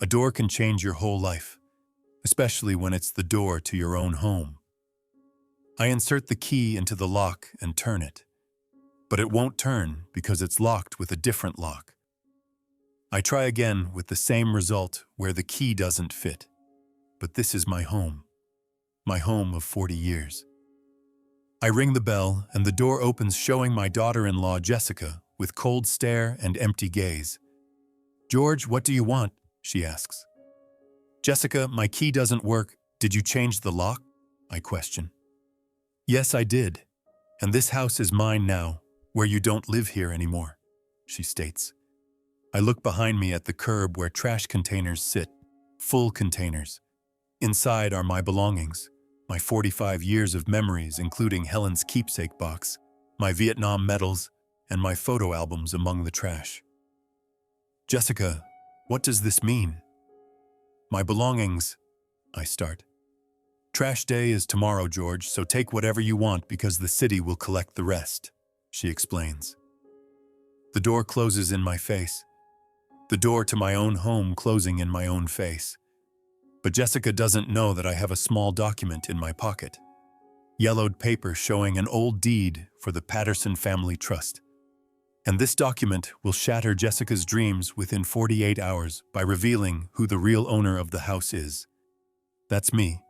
A door can change your whole life, especially when it's the door to your own home. I insert the key into the lock and turn it, but it won't turn because it's locked with a different lock. I try again with the same result where the key doesn't fit, but this is my home of 40 years. I ring the bell and the door opens, showing my daughter-in-law Jessica with cold stare and empty gaze. "George, what do you want?" she asks. "Jessica, my key doesn't work. Did you change the lock?" I question. "Yes, I did. And this house is mine now, where you don't live here anymore," she states. I look behind me at the curb where trash containers sit, full containers. Inside are my belongings, my 45 years of memories, including Helen's keepsake box, my Vietnam medals, and my photo albums among the trash. "Jessica, what does this mean?" "My belongings," I start. "Trash day is tomorrow, George, so take whatever you want because the city will collect the rest," she explains. The door closes in my face. The door to my own home closing in my own face. But Jessica doesn't know that I have a small document in my pocket. Yellowed paper showing an old deed for the Patterson Family Trust. And this document will shatter Jessica's dreams within 48 hours by revealing who the real owner of the house is. That's me,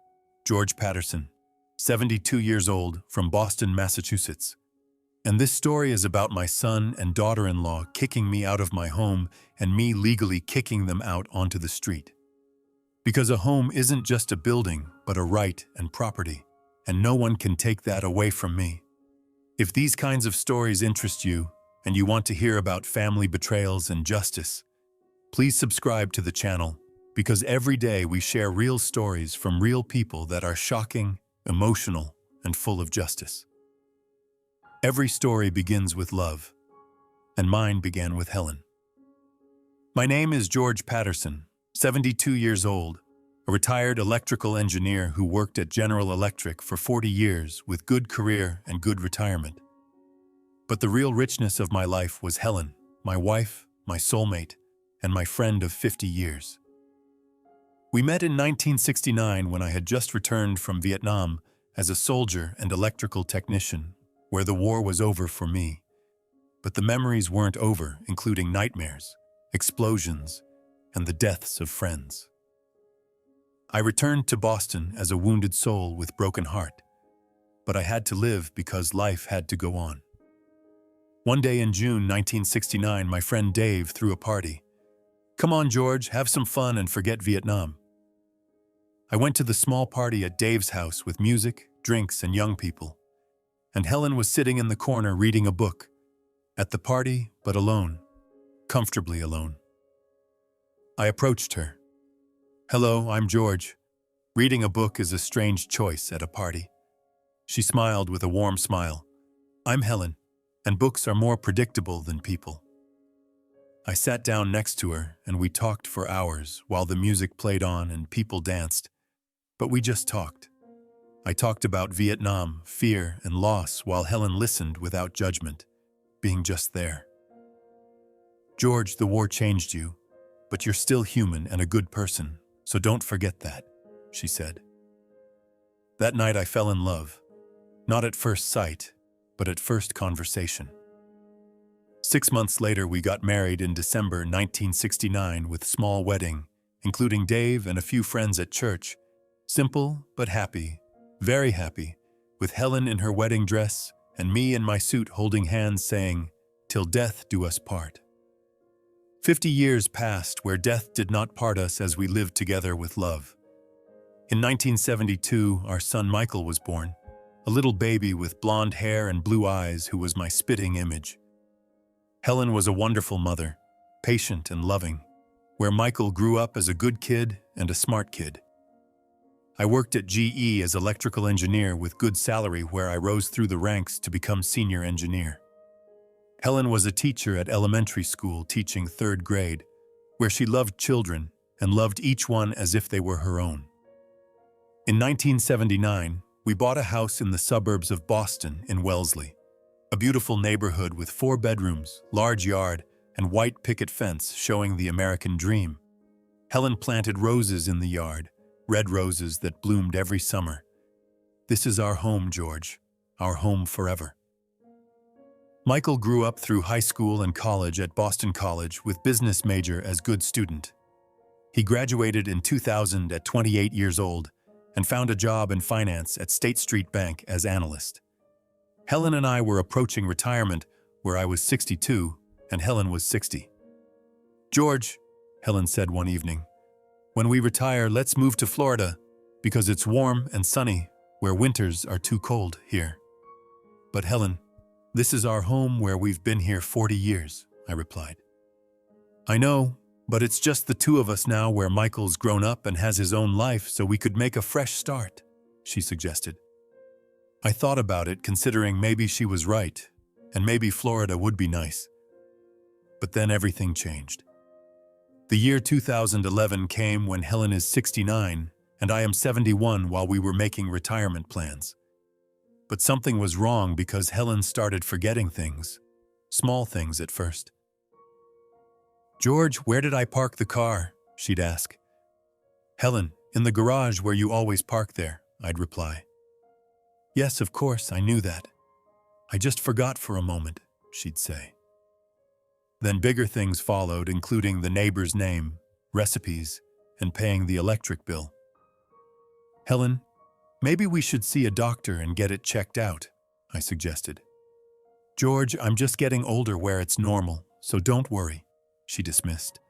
George Patterson, 72 years old, from Boston, Massachusetts. And this story is about my son and daughter-in-law kicking me out of my home and me legally kicking them out onto the street. Because a home isn't just a building, but a right and property, and no one can take that away from me. If these kinds of stories interest you, and you want to hear about family betrayals and justice, please subscribe to the channel, because every day we share real stories from real people that are shocking, emotional, and full of justice. Every story begins with love, and mine began with Helen. My name is George Patterson, 72 years old, a retired electrical engineer who worked at General Electric for 40 years with good career and good retirement. But the real richness of my life was Helen, my wife, my soulmate, and my friend of 50 years. We met in 1969 when I had just returned from Vietnam as a soldier and electrical technician, where the war was over for me. But the memories weren't over, including nightmares, explosions, and the deaths of friends. I returned to Boston as a wounded soul with broken heart, but I had to live because life had to go on. One day in June 1969, my friend Dave threw a party. "Come on, George, have some fun and forget Vietnam." I went to the small party at Dave's house with music, drinks, and young people. And Helen was sitting in the corner reading a book. At the party, but alone, comfortably alone. I approached her. "Hello, I'm George. Reading a book is a strange choice at a party." She smiled with a warm smile. "I'm Helen, and books are more predictable than people." I sat down next to her, and we talked for hours while the music played on and people danced. But we just talked. I talked about Vietnam, fear, and loss while Helen listened without judgment, being just there. "George, the war changed you, but you're still human and a good person, so don't forget that," she said. That night I fell in love, not at first sight, but at first conversation. 6 months later, we got married in December 1969 with small wedding, including Dave and a few friends at church. Simple, but happy, very happy, with Helen in her wedding dress and me in my suit holding hands saying, "Till death do us part." 50 years passed where death did not part us as we lived together with love. In 1972, our son Michael was born, a little baby with blonde hair and blue eyes who was my spitting image. Helen was a wonderful mother, patient and loving, where Michael grew up as a good kid and a smart kid. I worked at GE as electrical engineer with good salary, where I rose through the ranks to become senior engineer. Helen was a teacher at elementary school teaching 3rd grade, where she loved children and loved each one as if they were her own. In 1979, we bought a house in the suburbs of Boston in Wellesley, a beautiful neighborhood with 4 bedrooms, large yard, and white picket fence showing the American dream. Helen planted roses in the yard, red roses that bloomed every summer. This is our home, George, our home forever. Michael grew up through high school and college at Boston College with business major as good student. He graduated in 2000 at 28 years old and found a job in finance at State Street Bank as analyst. Helen and I were approaching retirement, where I was 62 and Helen was 60. George, Helen said one evening, when we retire, let's move to Florida because it's warm and sunny where winters are too cold here. But Helen, this is our home where we've been here 40 years, I replied. I know, but it's just the two of us now where Michael's grown up and has his own life, so we could make a fresh start, she suggested. I thought about it, considering maybe she was right, and maybe Florida would be nice. But then everything changed. The year 2011 came when Helen is 69 and I am 71 while we were making retirement plans. But something was wrong because Helen started forgetting things, small things at first. George, where did I park the car? She'd ask. Helen, in the garage where you always park there, I'd reply. Yes, of course, I knew that. I just forgot for a moment, she'd say. Then bigger things followed, including the neighbor's name, recipes, and paying the electric bill. Helen, maybe we should see a doctor and get it checked out, I suggested. George, I'm just getting older where it's normal, so don't worry, she dismissed.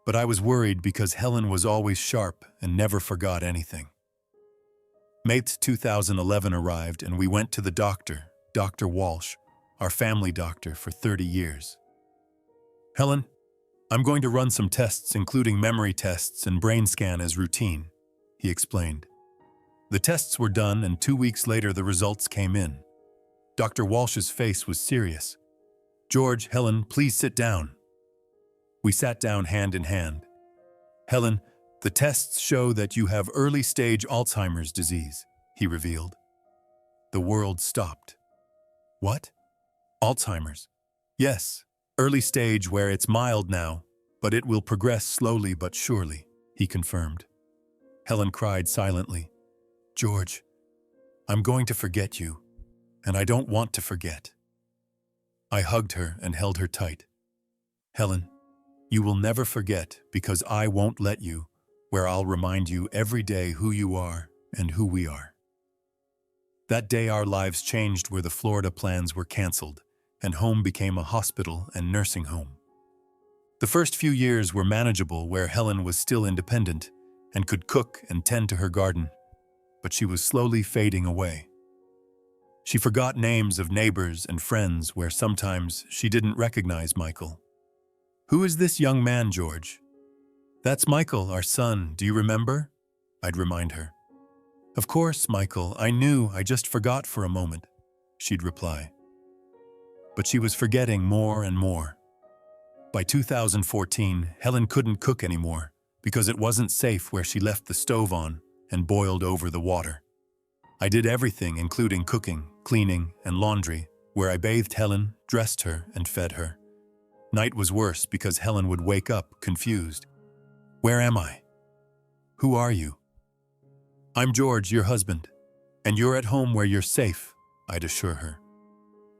But I was worried because Helen was always sharp and never forgot anything. May 2011 arrived and we went to the doctor, Dr. Walsh, our family doctor for 30 years. Helen, I'm going to run some tests, including memory tests and brain scan as routine, he explained. The tests were done and 2 weeks later the results came in. Dr. Walsh's face was serious. George, Helen, please sit down. We sat down hand in hand. Helen, the tests show that you have early-stage Alzheimer's disease, he revealed. The world stopped. What? Alzheimer's? Yes, early stage where it's mild now, but it will progress slowly but surely, he confirmed. Helen cried silently. George, I'm going to forget you, and I don't want to forget. I hugged her and held her tight. Helen, you will never forget because I won't let you, where I'll remind you every day who you are and who we are. That day our lives changed where the Florida plans were canceled and home became a hospital and nursing home. The first few years were manageable where Helen was still independent and could cook and tend to her garden, but she was slowly fading away. She forgot names of neighbors and friends where sometimes she didn't recognize Michael. Who is this young man, George? That's Michael, our son, do you remember? I'd remind her. Of course, Michael, I knew, I just forgot for a moment, she'd reply. But she was forgetting more and more. By 2014, Helen couldn't cook anymore because it wasn't safe where she left the stove on and boiled over the water. I did everything, including cooking, cleaning, and laundry, where I bathed Helen, dressed her, and fed her. Night was worse because Helen would wake up confused. Where am I? Who are you? I'm George, your husband, and you're at home where you're safe, I'd assure her.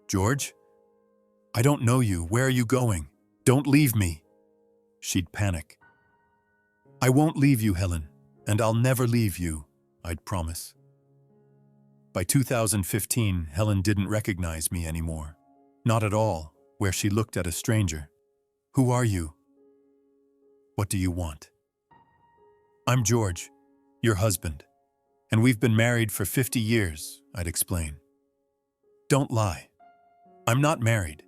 George? I don't know you. Where are you going? Don't leave me. She'd panic. I won't leave you, Helen, and I'll never leave you, I'd promise. By 2015, Helen didn't recognize me anymore. Not at all, where she looked at a stranger. Who are you? What do you want? I'm George, your husband, and we've been married for 50 years, I'd explain. Don't lie. I'm not married.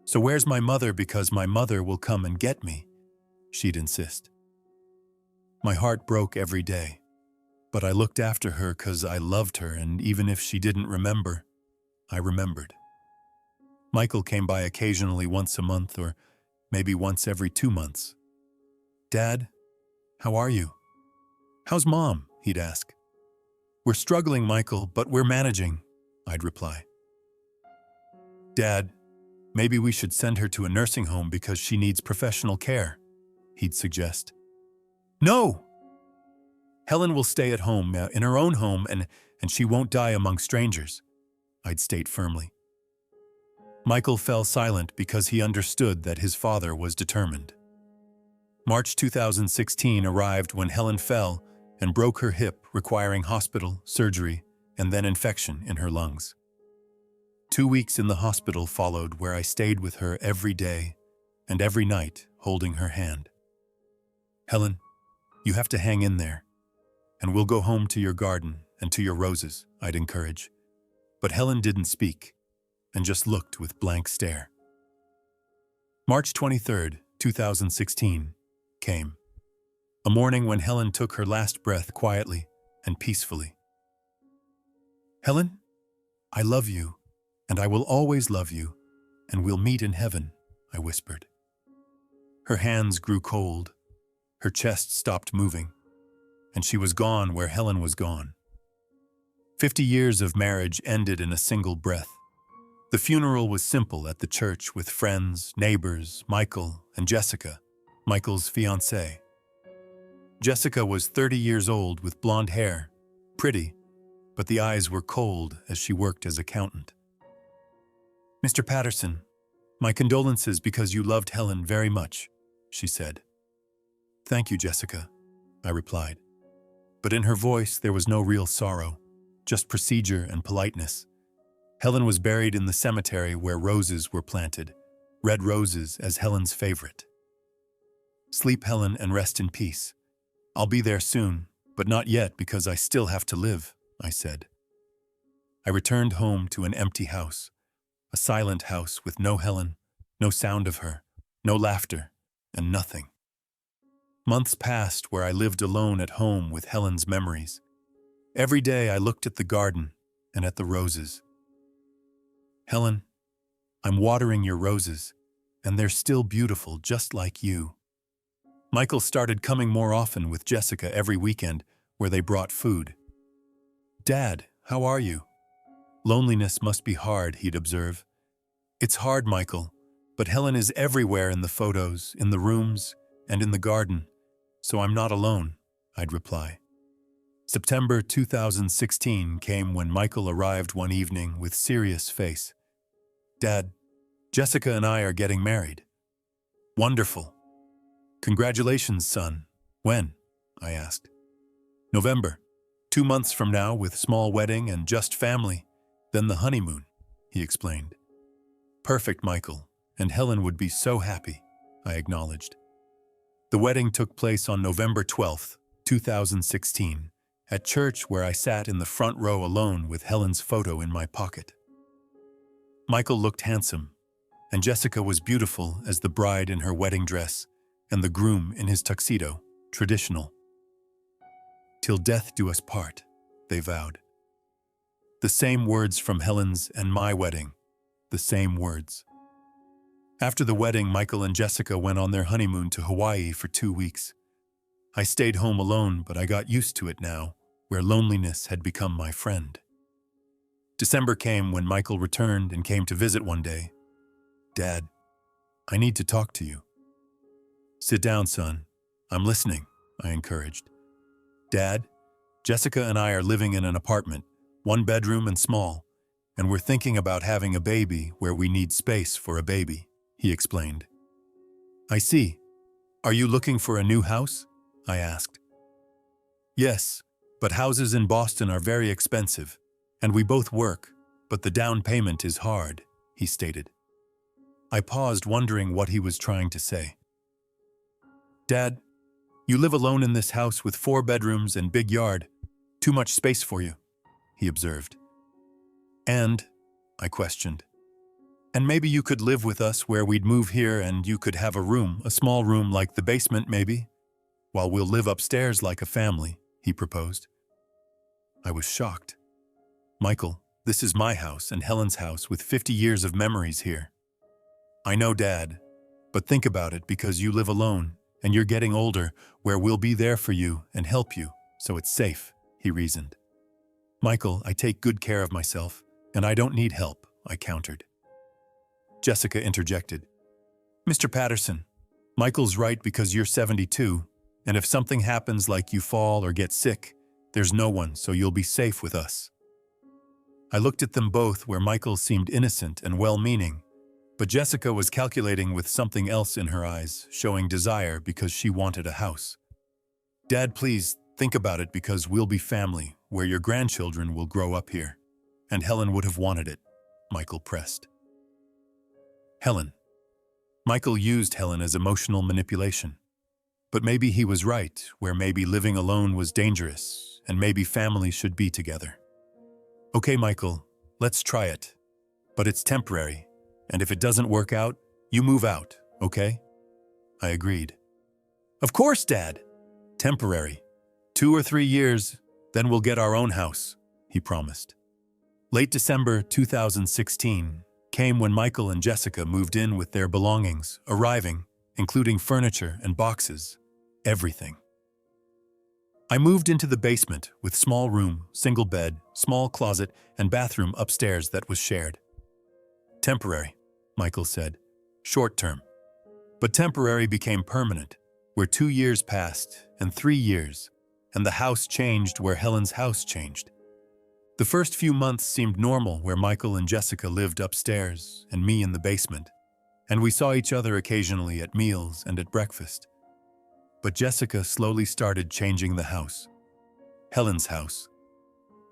So where's my mother because my mother will come and get me, she'd insist. My heart broke every day, but I looked after her because I loved her, and even if she didn't remember, I remembered. Michael came by occasionally once a month or maybe once every 2 months. Dad, how are you? How's Mom? He'd ask. We're struggling, Michael, but we're managing, I'd reply. Dad, maybe we should send her to a nursing home because she needs professional care, he'd suggest. No! Helen will stay at home, in her own home, and she won't die among strangers, I'd state firmly. Michael fell silent because he understood that his father was determined. March 2016 arrived when Helen fell and broke her hip, requiring hospital, surgery, and then infection in her lungs. 2 weeks in the hospital followed, where I stayed with her every day and every night, holding her hand. Helen, you have to hang in there, and we'll go home to your garden and to your roses, I'd encourage. But Helen didn't speak and just looked with blank stare. March 23, 2016 came. A morning when Helen took her last breath quietly and peacefully. Helen, I love you, and I will always love you, and we'll meet in heaven, I whispered. Her hands grew cold, her chest stopped moving, and she was gone where Helen was gone. 50 years of marriage ended in a single breath. The funeral was simple at the church with friends, neighbors, Michael, and Jessica, Michael's fiancée. Jessica was 30 years old with blonde hair, pretty, but the eyes were cold as she worked as accountant. Mr. Patterson, my condolences because you loved Helen very much, she said. Thank you, Jessica, I replied. But in her voice there was no real sorrow, just procedure and politeness. Helen was buried in the cemetery where roses were planted, red roses as Helen's favorite. Sleep, Helen, and rest in peace. I'll be there soon, but not yet because I still have to live, I said. I returned home to an empty house, a silent house with no Helen, no sound of her, no laughter, and nothing. Months passed where I lived alone at home with Helen's memories. Every day I looked at the garden and at the roses. Helen, I'm watering your roses, and they're still beautiful just like you. Michael started coming more often with Jessica every weekend, where they brought food. Dad, how are you? Loneliness must be hard, he'd observe. It's hard, Michael, but Helen is everywhere in the photos, in the rooms, and in the garden, so I'm not alone, I'd reply. September 2016 came when Michael arrived one evening with serious face. Dad, Jessica and I are getting married. Wonderful. Congratulations, son. When? I asked. November. 2 months from now with small wedding and just family. Then the honeymoon, he explained. Perfect, Michael, and Helen would be so happy, I acknowledged. The wedding took place on November 12, 2016, at church where I sat in the front row alone with Helen's photo in my pocket. Michael looked handsome, and Jessica was beautiful as the bride in her wedding dress and the groom in his tuxedo, traditional. Till death do us part, they vowed. The same words from Helen's and my wedding, the same words. After the wedding, Michael and Jessica went on their honeymoon to Hawaii for 2 weeks. I stayed home alone, but I got used to it now, where loneliness had become my friend. December came when Michael returned and came to visit one day. Dad, I need to talk to you. Sit down, son. I'm listening, I encouraged. Dad, Jessica and I are living in an apartment, 1 bedroom and small, and we're thinking about having a baby where we need space for a baby, he explained. I see. Are you looking for a new house? I asked. Yes, but houses in Boston are very expensive, and we both work, but the down payment is hard, he stated. I paused, wondering what he was trying to say. Dad, you live alone in this house with 4 bedrooms and big yard. Too much space for you, he observed. And, I questioned, and maybe you could live with us where we'd move here and you could have a room, a small room like the basement maybe, while we'll live upstairs like a family, he proposed. I was shocked. Michael, this is my house and Helen's house with 50 years of memories here. I know, Dad, but think about it because you live alone and you're getting older where we'll be there for you and help you, so it's safe, he reasoned. Michael, I take good care of myself and I don't need help, I countered. Jessica interjected. Mr. Patterson, Michael's right because you're 72 And if something happens like you fall or get sick, there's no one, so you'll be safe with us." I looked at them both where Michael seemed innocent and well-meaning, but Jessica was calculating with something else in her eyes, showing desire because she wanted a house. "Dad, please think about it because we'll be family, where your grandchildren will grow up here. And Helen would have wanted it," Michael pressed. Helen. Michael used Helen as emotional manipulation. But maybe he was right, where maybe living alone was dangerous, and maybe families should be together. "Okay, Michael, let's try it. But it's temporary, and if it doesn't work out, you move out, okay?" I agreed. "Of course, Dad. Temporary. 2 or 3 years, then we'll get our own house," he promised. Late December 2016 came when Michael and Jessica moved in with their belongings, arriving, including furniture and boxes, everything. I moved into the basement with small room, single bed, small closet, and bathroom upstairs that was shared. "Temporary," Michael said. "Short term." But temporary became permanent, where 2 years passed, and 3 years, and the house changed where Helen's house changed. The first few months seemed normal where Michael and Jessica lived upstairs and me in the basement, and we saw each other occasionally at meals and at breakfast. But Jessica slowly started changing the house. Helen's house.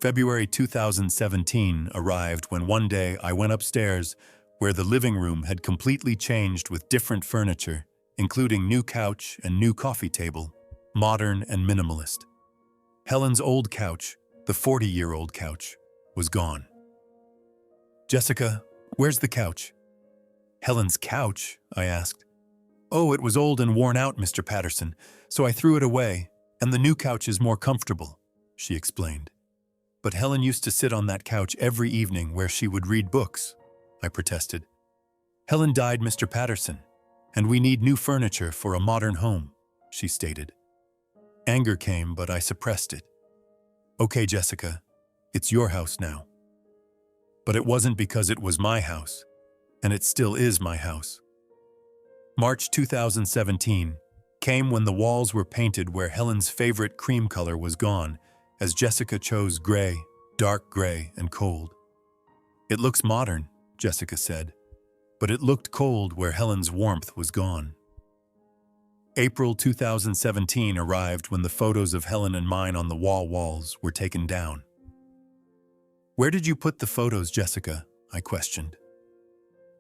February 2017 arrived when one day I went upstairs where the living room had completely changed with different furniture, including new couch and new coffee table, modern and minimalist. Helen's old couch, the 40-year-old couch, was gone. "Jessica, where's the couch?" "Helen's couch?" I asked. "Oh, it was old and worn out, Mr. Patterson, so I threw it away, and the new couch is more comfortable," she explained. "But Helen used to sit on that couch every evening where she would read books," I protested. "Helen died, Mr. Patterson, and we need new furniture for a modern home," she stated. Anger came, but I suppressed it. "Okay, Jessica, it's your house now." But it wasn't because it was my house, and it still is my house. March 2017 came when the walls were painted where Helen's favorite cream color was gone, as Jessica chose gray, dark gray, and cold. "It looks modern," Jessica said, but it looked cold where Helen's warmth was gone. April 2017 arrived when the photos of Helen and mine on the walls were taken down. "Where did you put the photos, Jessica?" I questioned.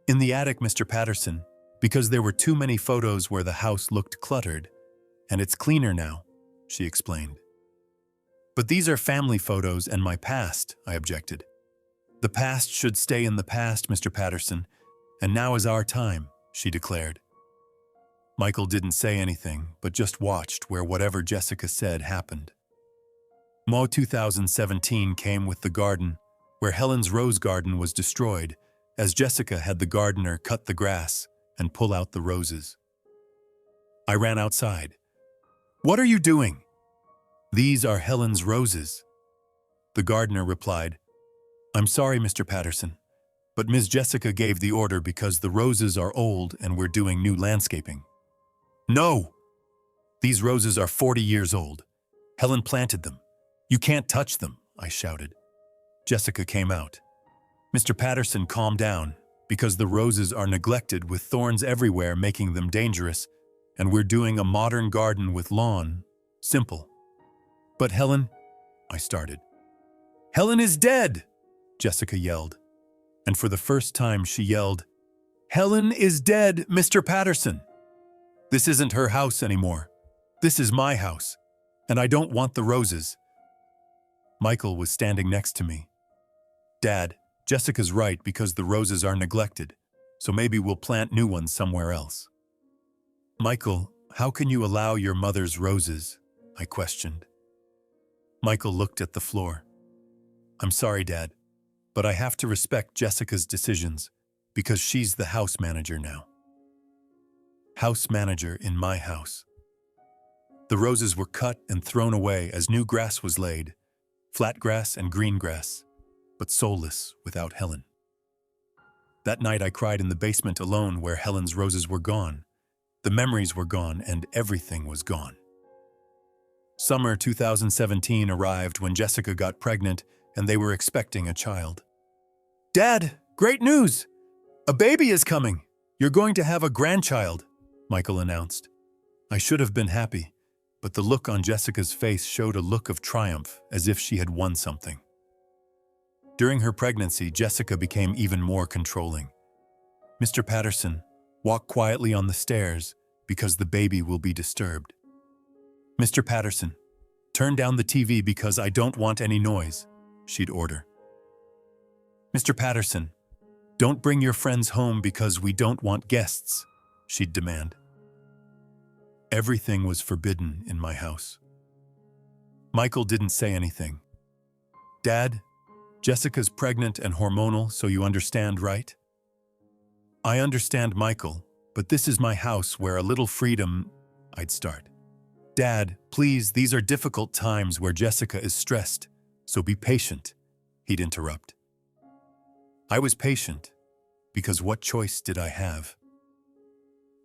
"In the attic, Mr. Patterson, because there were too many photos where the house looked cluttered, and it's cleaner now," she explained. "But these are family photos and my past," I objected. "The past should stay in the past, Mr. Patterson, and now is our time," she declared. Michael didn't say anything, but just watched where whatever Jessica said happened. Mo 2017 came with the garden, where Helen's rose garden was destroyed, as Jessica had the gardener cut the grass and pull out the roses. I ran outside. "What are you doing?" "These are Helen's roses." The gardener replied, "I'm sorry, Mr. Patterson, but Ms. Jessica gave the order because the roses are old and we're doing new landscaping." "No! These roses are 40 years old. Helen planted them. You can't touch them," I shouted. Jessica came out. "Mr. Patterson, calm down, because the roses are neglected with thorns everywhere making them dangerous, and we're doing a modern garden with lawn. Simple." "But Helen," I started. "Helen is dead!" Jessica yelled. And for the first time she yelled, "Helen is dead, Mr. Patterson! This isn't her house anymore. This is my house, and I don't want the roses." Michael was standing next to me. "Dad, Jessica's right because the roses are neglected, so maybe we'll plant new ones somewhere else." "Michael, how can you allow your mother's roses?" I questioned. Michael looked at the floor. "I'm sorry, Dad, but I have to respect Jessica's decisions because she's the house manager now." House manager in my house. The roses were cut and thrown away as new grass was laid, flat grass and green grass, but soulless without Helen. That night I cried in the basement alone where Helen's roses were gone. The memories were gone and everything was gone. Summer 2017 arrived when Jessica got pregnant and they were expecting a child. "Dad, great news! A baby is coming! You're going to have a grandchild," Michael announced. I should have been happy, but the look on Jessica's face showed a look of triumph, as if she had won something. During her pregnancy, Jessica became even more controlling. "Mr. Patterson, walk quietly on the stairs because the baby will be disturbed. Mr. Patterson, turn down the TV because I don't want any noise," she'd order. "Mr. Patterson, don't bring your friends home because we don't want guests," she'd demand. Everything was forbidden in my house. Michael didn't say anything. "Dad, Jessica's pregnant and hormonal, so you understand, right?" "I understand, Michael, but this is my house where a little freedom," I'd start. "Dad, please, these are difficult times where Jessica is stressed, so be patient," he'd interrupt. I was patient, because what choice did I have?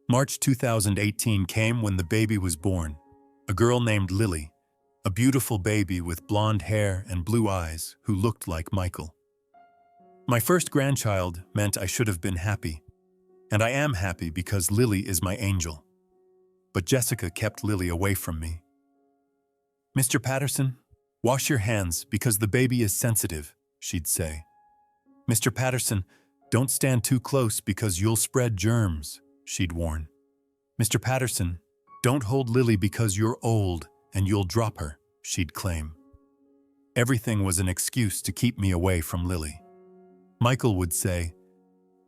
March 2018 came when the baby was born, a girl named Lily, a beautiful baby with blonde hair and blue eyes who looked like Michael. My first grandchild meant I should have been happy, and I am happy because Lily is my angel. But Jessica kept Lily away from me. "Mr. Patterson, wash your hands because the baby is sensitive," she'd say. "Mr. Patterson, don't stand too close because you'll spread germs," she'd warn. "Mr. Patterson, don't hold Lily because you're old and you'll drop her," she'd claim. Everything was an excuse to keep me away from Lily. Michael would say,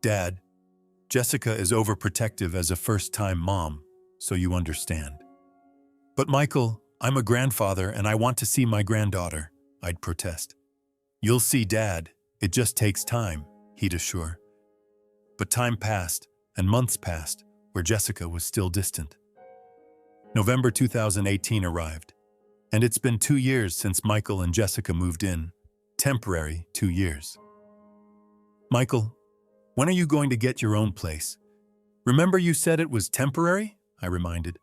"Dad, Jessica is overprotective as a first-time mom, so you understand." "But Michael, I'm a grandfather and I want to see my granddaughter," I'd protest. "You'll see, Dad. It just takes time," he'd assure. But time passed, and months passed, where Jessica was still distant. November 2018 arrived, and it's been 2 years since Michael and Jessica moved in. Temporary 2 years. "Michael, when are you going to get your own place? Remember you said it was temporary?" I reminded.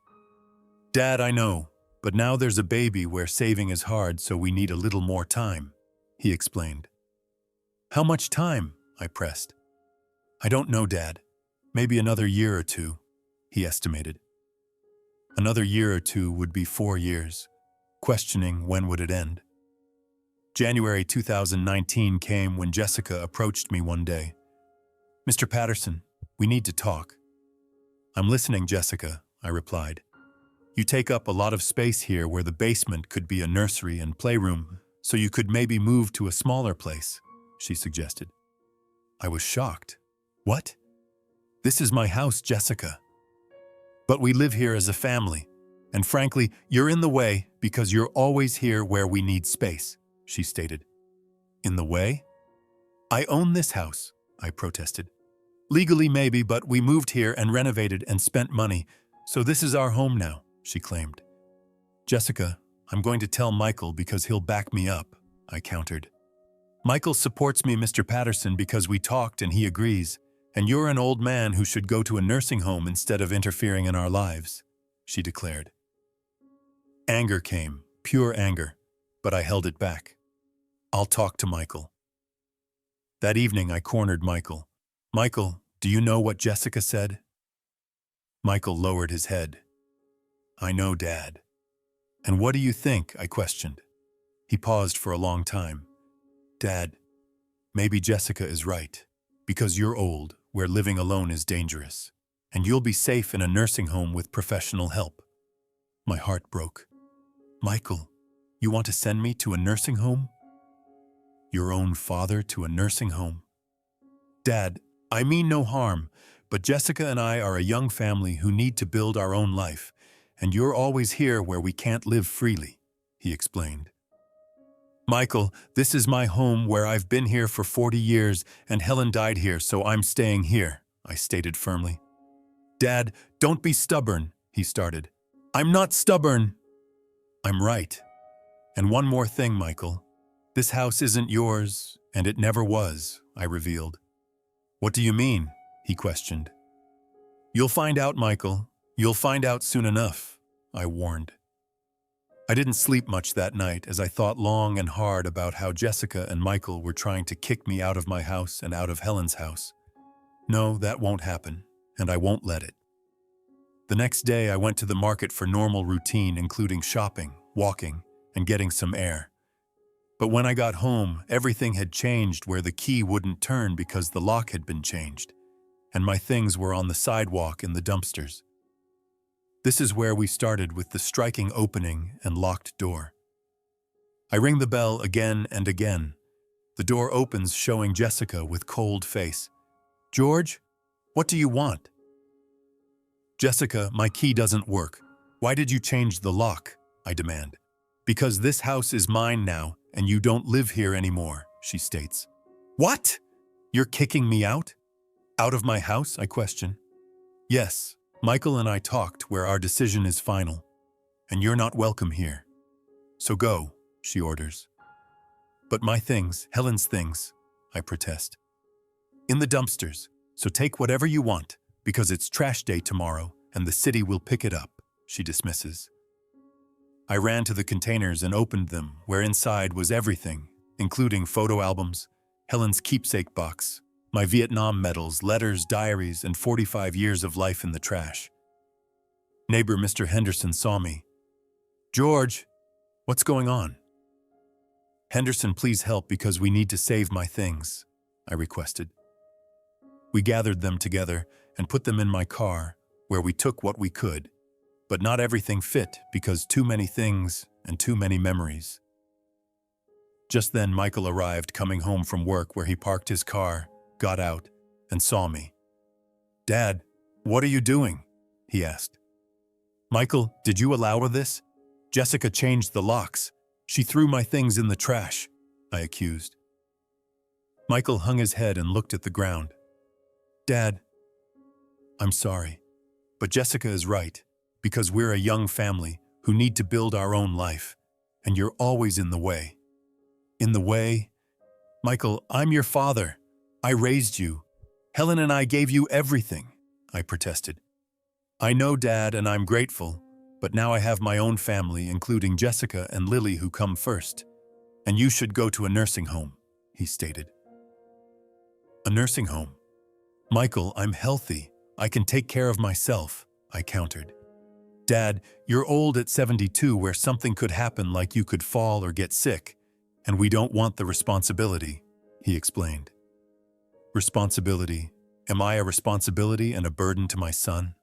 "Dad, I know, but now there's a baby where saving is hard, so we need a little more time," he explained. "How much time?" I pressed. "I don't know, Dad. Maybe another year or 2, he estimated. Another year or 2 would be 4 years, questioning when would it end. January 2019 came when Jessica approached me one day. "Mr. Patterson, we need to talk." "I'm listening, Jessica," I replied. "You take up a lot of space here where the basement could be a nursery and playroom, so you could maybe move to a smaller place," she suggested. I was shocked. "What? This is my house, Jessica. But we live here as a family, and frankly, you're in the way because you're always here where we need space," she stated. "In the way? I own this house," I protested. "Legally maybe, but we moved here and renovated and spent money, so this is our home now," she claimed. "Jessica, I'm going to tell Michael because he'll back me up," I countered. "Michael supports me, Mr. Patterson, because we talked and he agrees, and you're an old man who should go to a nursing home instead of interfering in our lives," she declared. Anger came, pure anger, but I held it back. "I'll talk to Michael." That evening I cornered Michael. "Michael, do you know what Jessica said?" Michael lowered his head. "I know, Dad." "And what do you think?" I questioned. He paused for a long time. "Dad, maybe Jessica is right. Because you're old, where living alone is dangerous, and you'll be safe in a nursing home with professional help." My heart broke. "Michael, you want to send me to a nursing home?" "Your own father to a nursing home?" "Dad, I mean no harm, but Jessica and I are a young family who need to build our own life, and you're always here where we can't live freely," he explained. "Michael, this is my home where I've been here for 40 years and Helen died here, so I'm staying here," I stated firmly. "Dad, don't be stubborn," he started. "I'm not stubborn." "I'm right. And one more thing, Michael. This house isn't yours, and it never was," I revealed. "What do you mean?" he questioned. "You'll find out, Michael. You'll find out soon enough," I warned. I didn't sleep much that night as I thought long and hard about how Jessica and Michael were trying to kick me out of my house and out of Helen's house. No, that won't happen, and I won't let it. The next day, I went to the market for normal routine, including shopping, walking, and getting some air. But when I got home, everything had changed where the key wouldn't turn because the lock had been changed, and my things were on the sidewalk in the dumpsters. This is where we started with the striking opening and locked door. I ring the bell again and again. The door opens, showing Jessica with cold face. "George, what do you want?" "Jessica, my key doesn't work. Why did you change the lock?" I demand. "Because this house is mine now, and you don't live here anymore," she states. "What? You're kicking me out? Out of my house?" I question. "Yes, Michael and I talked where our decision is final, and you're not welcome here. So go," she orders. "But my things, Helen's things," I protest. "In the dumpsters, so take whatever you want, because it's trash day tomorrow, and the city will pick it up," she dismisses. I ran to the containers and opened them, where inside was everything, including photo albums, Helen's keepsake box, my Vietnam medals, letters, diaries, and 45 years of life in the trash. Neighbor Mr. Henderson saw me. "George, what's going on?" "Henderson, please help because we need to save my things," I requested. We gathered them together and put them in my car, where we took what we could. But not everything fit because too many things and too many memories. Just then, Michael arrived coming home from work where he parked his car, got out, and saw me. "Dad, what are you doing?" he asked. "Michael, did you allow this? Jessica changed the locks. She threw my things in the trash," I accused. Michael hung his head and looked at the ground. "Dad, I'm sorry, but Jessica is right. Because we're a young family who need to build our own life, and you're always in the way." "In the way? Michael, I'm your father. I raised you. Helen and I gave you everything," I protested. "I know, Dad, and I'm grateful, but now I have my own family, including Jessica and Lily, who come first. And you should go to a nursing home," he stated. "A nursing home? Michael, I'm healthy. I can take care of myself," I countered. "Dad, you're old at 72 where something could happen like you could fall or get sick, and we don't want the responsibility," he explained. "Responsibility? Am I a responsibility and a burden to my son?"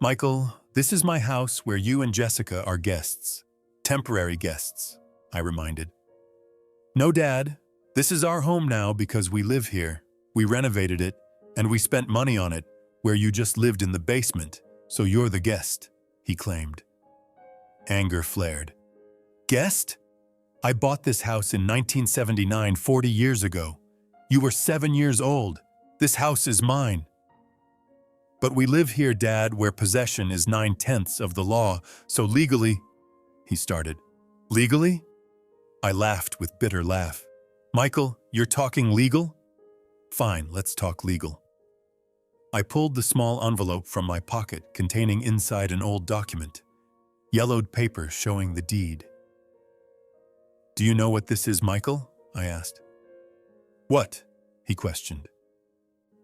"Michael, this is my house where you and Jessica are guests. Temporary guests," I reminded. "No, Dad. This is our home now because we live here. We renovated it, and we spent money on it, where you just lived in the basement. So you're the guest," he claimed. Anger flared. "Guest? I bought this house in 1979, 40 years ago. You were 7 years old. This house is mine." "But we live here, Dad, where possession is 9/10 of the law, so legally," he started. "Legally?" I laughed with bitter laugh. "Michael, you're talking legal? Fine, let's talk legal." I pulled the small envelope from my pocket containing inside an old document, yellowed paper showing the deed. "Do you know what this is, Michael?" I asked. "What?" he questioned.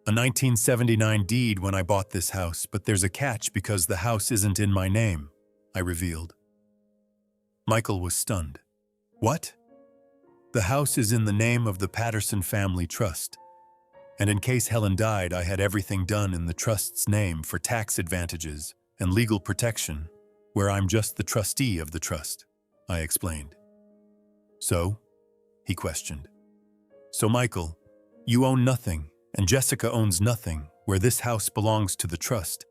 "A 1979 deed when I bought this house, but there's a catch because the house isn't in my name," I revealed. Michael was stunned. "What?" "The house is in the name of the Patterson Family Trust. And in case Helen died, I had everything done in the trust's name for tax advantages and legal protection, where I'm just the trustee of the trust," I explained. "So?" he questioned. "So, Michael, you own nothing, and Jessica owns nothing, where this house belongs to the trust,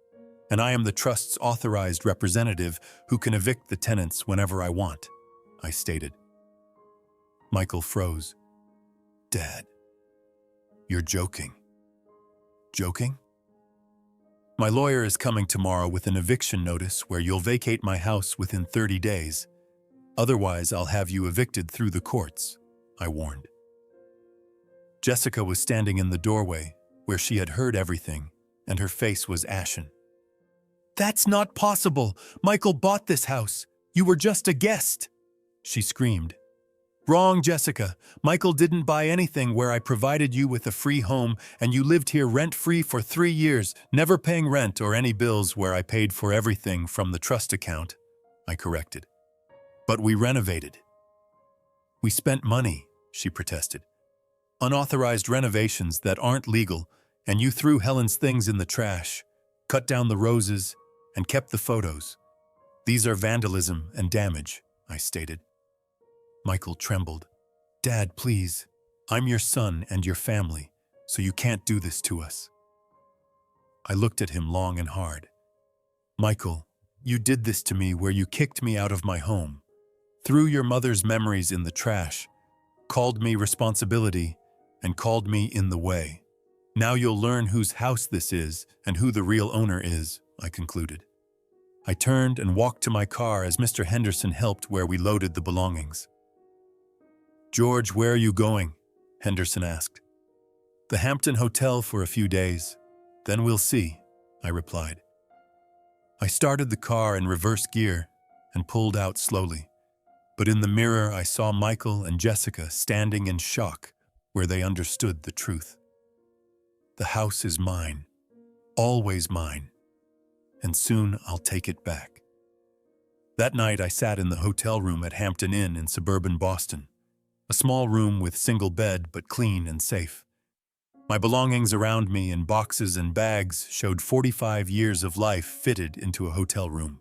and I am the trust's authorized representative who can evict the tenants whenever I want," I stated. Michael froze. "Dad, you're joking." "Joking?" "My lawyer is coming tomorrow with an eviction notice where you'll vacate my house within 30 days. Otherwise, I'll have you evicted through the courts," I warned. Jessica was standing in the doorway, where she had heard everything, and her face was ashen. "That's not possible! Michael bought this house! You were just a guest, she screamed. Wrong, Jessica. Michael didn't buy anything where I provided you with a free home and you lived here rent-free for 3 years, never paying rent or any bills where I paid for everything from the trust account, I corrected. But we renovated. We spent money, she protested. Unauthorized renovations that aren't legal, and you threw Helen's things in the trash, cut down the roses, and kept the photos. These are vandalism and damage, I stated. Michael trembled. Dad, please. I'm your son and your family, so you can't do this to us. I looked at him long and hard. Michael, you did this to me where you kicked me out of my home, threw your mother's memories in the trash, called me responsibility, and called me in the way. Now you'll learn whose house this is and who the real owner is, I concluded. I turned and walked to my car as Mr. Henderson helped where we loaded the belongings. George, where are you going? Henderson asked. The Hampton Hotel for a few days. Then we'll see, I replied. I started the car in reverse gear and pulled out slowly. But in the mirror, I saw Michael and Jessica standing in shock where they understood the truth. The house is mine, always mine, and soon I'll take it back. That night, I sat in the hotel room at Hampton Inn in suburban Boston, a small room with single bed but clean and safe. My belongings around me in boxes and bags showed 45 years of life fitted into a hotel room.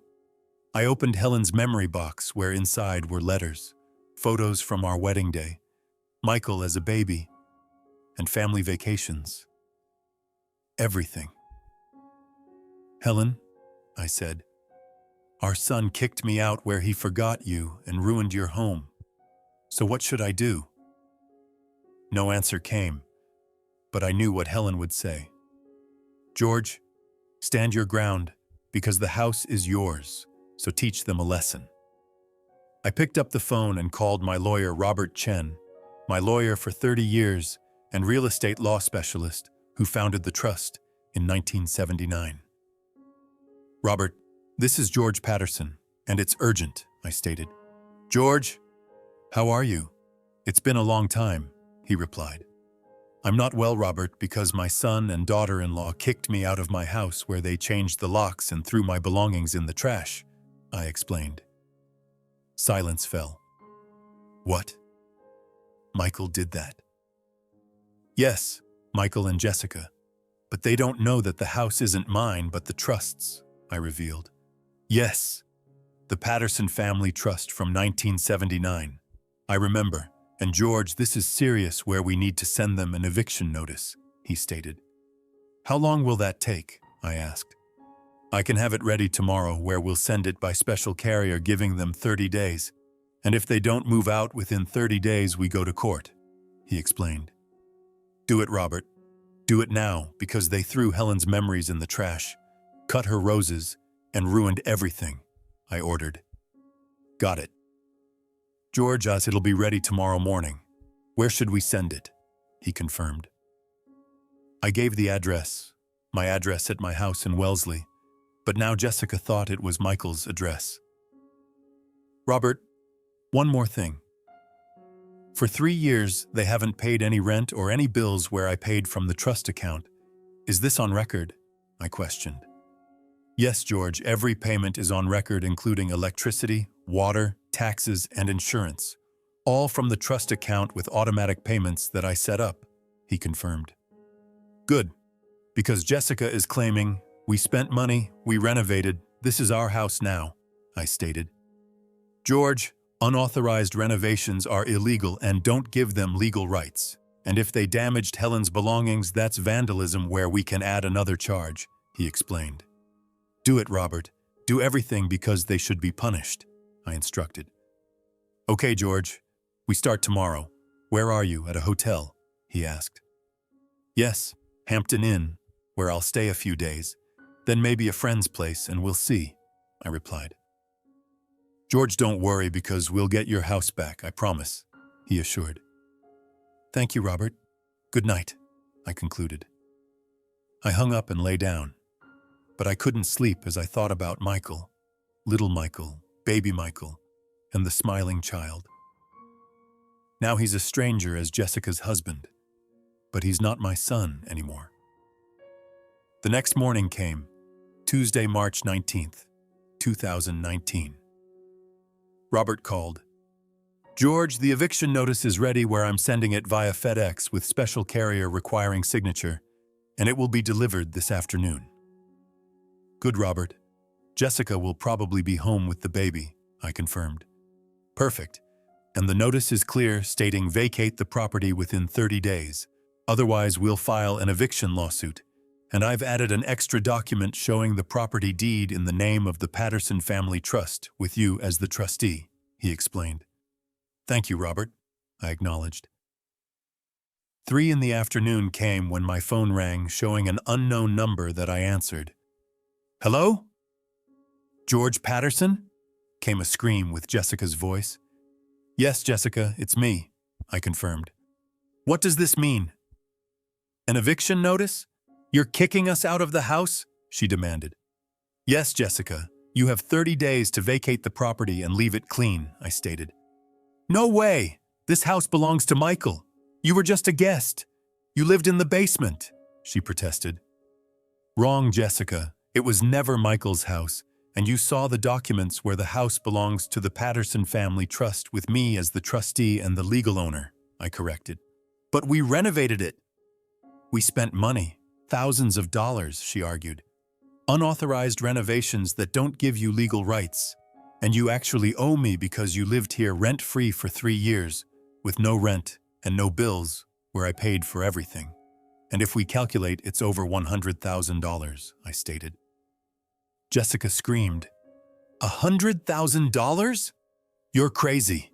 I opened Helen's memory box where inside were letters, photos from our wedding day, Michael as a baby, and family vacations. Everything. Helen, I said, our son kicked me out where he forgot you and ruined your home. So what should I do? No answer came, but I knew what Helen would say. George, stand your ground, because the house is yours, so teach them a lesson. I picked up the phone and called my lawyer, Robert Chen, my lawyer for 30 years and real estate law specialist who founded the trust in 1979. Robert, this is George Patterson, and it's urgent, I stated. George, how are you? It's been a long time, he replied. I'm not well, Robert, because my son and daughter-in-law kicked me out of my house where they changed the locks and threw my belongings in the trash, I explained. Silence fell. What? Michael did that? Yes, Michael and Jessica. But they don't know that the house isn't mine but the trust's, I revealed. Yes, the Patterson Family Trust from 1979. I remember. And George, this is serious where we need to send them an eviction notice, he stated. How long will that take? I asked. I can have it ready tomorrow where we'll send it by special carrier giving them 30 days. And if they don't move out within 30 days, we go to court, he explained. Do it, Robert. Do it now because they threw Helen's memories in the trash, cut her roses, and ruined everything, I ordered. Got it. George, it'll be ready tomorrow morning. Where should we send it? He confirmed. I gave the address, my address at my house in Wellesley, but now Jessica thought it was Michael's address. Robert, one more thing. For 3 years, they haven't paid any rent or any bills where I paid from the trust account. Is this on record? I questioned. Yes, George, every payment is on record, including electricity, water, taxes, and insurance, all from the trust account with automatic payments that I set up, he confirmed. Good, because Jessica is claiming, we spent money, we renovated, this is our house now, I stated. George, unauthorized renovations are illegal and don't give them legal rights, and if they damaged Helen's belongings, that's vandalism where we can add another charge, he explained. Do it, Robert. Do everything because they should be punished, I instructed. Okay, George, we start tomorrow. Where are you, at a hotel? He asked. Yes, Hampton Inn, where I'll stay a few days, then maybe a friend's place and we'll see, I replied. George, don't worry because we'll get your house back, I promise, he assured. Thank you, Robert. Good night, I concluded. I hung up and lay down, but I couldn't sleep as I thought about Michael, little Michael, baby Michael, and the smiling child. Now he's a stranger as Jessica's husband, but he's not my son anymore. The next morning came, Tuesday, March 19th, 2019. Robert called. George, the eviction notice is ready where I'm sending it via FedEx with special carrier requiring signature, and it will be delivered this afternoon. Good, Robert. Jessica will probably be home with the baby, I confirmed. Perfect. And the notice is clear, stating vacate the property within 30 days. Otherwise, we'll file an eviction lawsuit. And I've added an extra document showing the property deed in the name of the Patterson Family Trust, with you as the trustee, he explained. Thank you, Robert, I acknowledged. 3 in the afternoon came when my phone rang, showing an unknown number that I answered. Hello? George Patterson? Came a scream with Jessica's voice. Yes, Jessica, it's me, I confirmed. What does this mean? An eviction notice? You're kicking us out of the house? She demanded. Yes, Jessica, you have 30 days to vacate the property and leave it clean, I stated. No way! This house belongs to Michael. You were just a guest. You lived in the basement, she protested. Wrong, Jessica. It was never Michael's house, and you saw the documents where the house belongs to the Patterson Family Trust with me as the trustee and the legal owner, I corrected. But we renovated it. We spent money, thousands of dollars, she argued. Unauthorized renovations that don't give you legal rights. And you actually owe me because you lived here rent-free for 3 years, with no rent and no bills, where I paid for everything. And if we calculate, it's over $100,000, I stated. Jessica screamed, $100,000? You're crazy.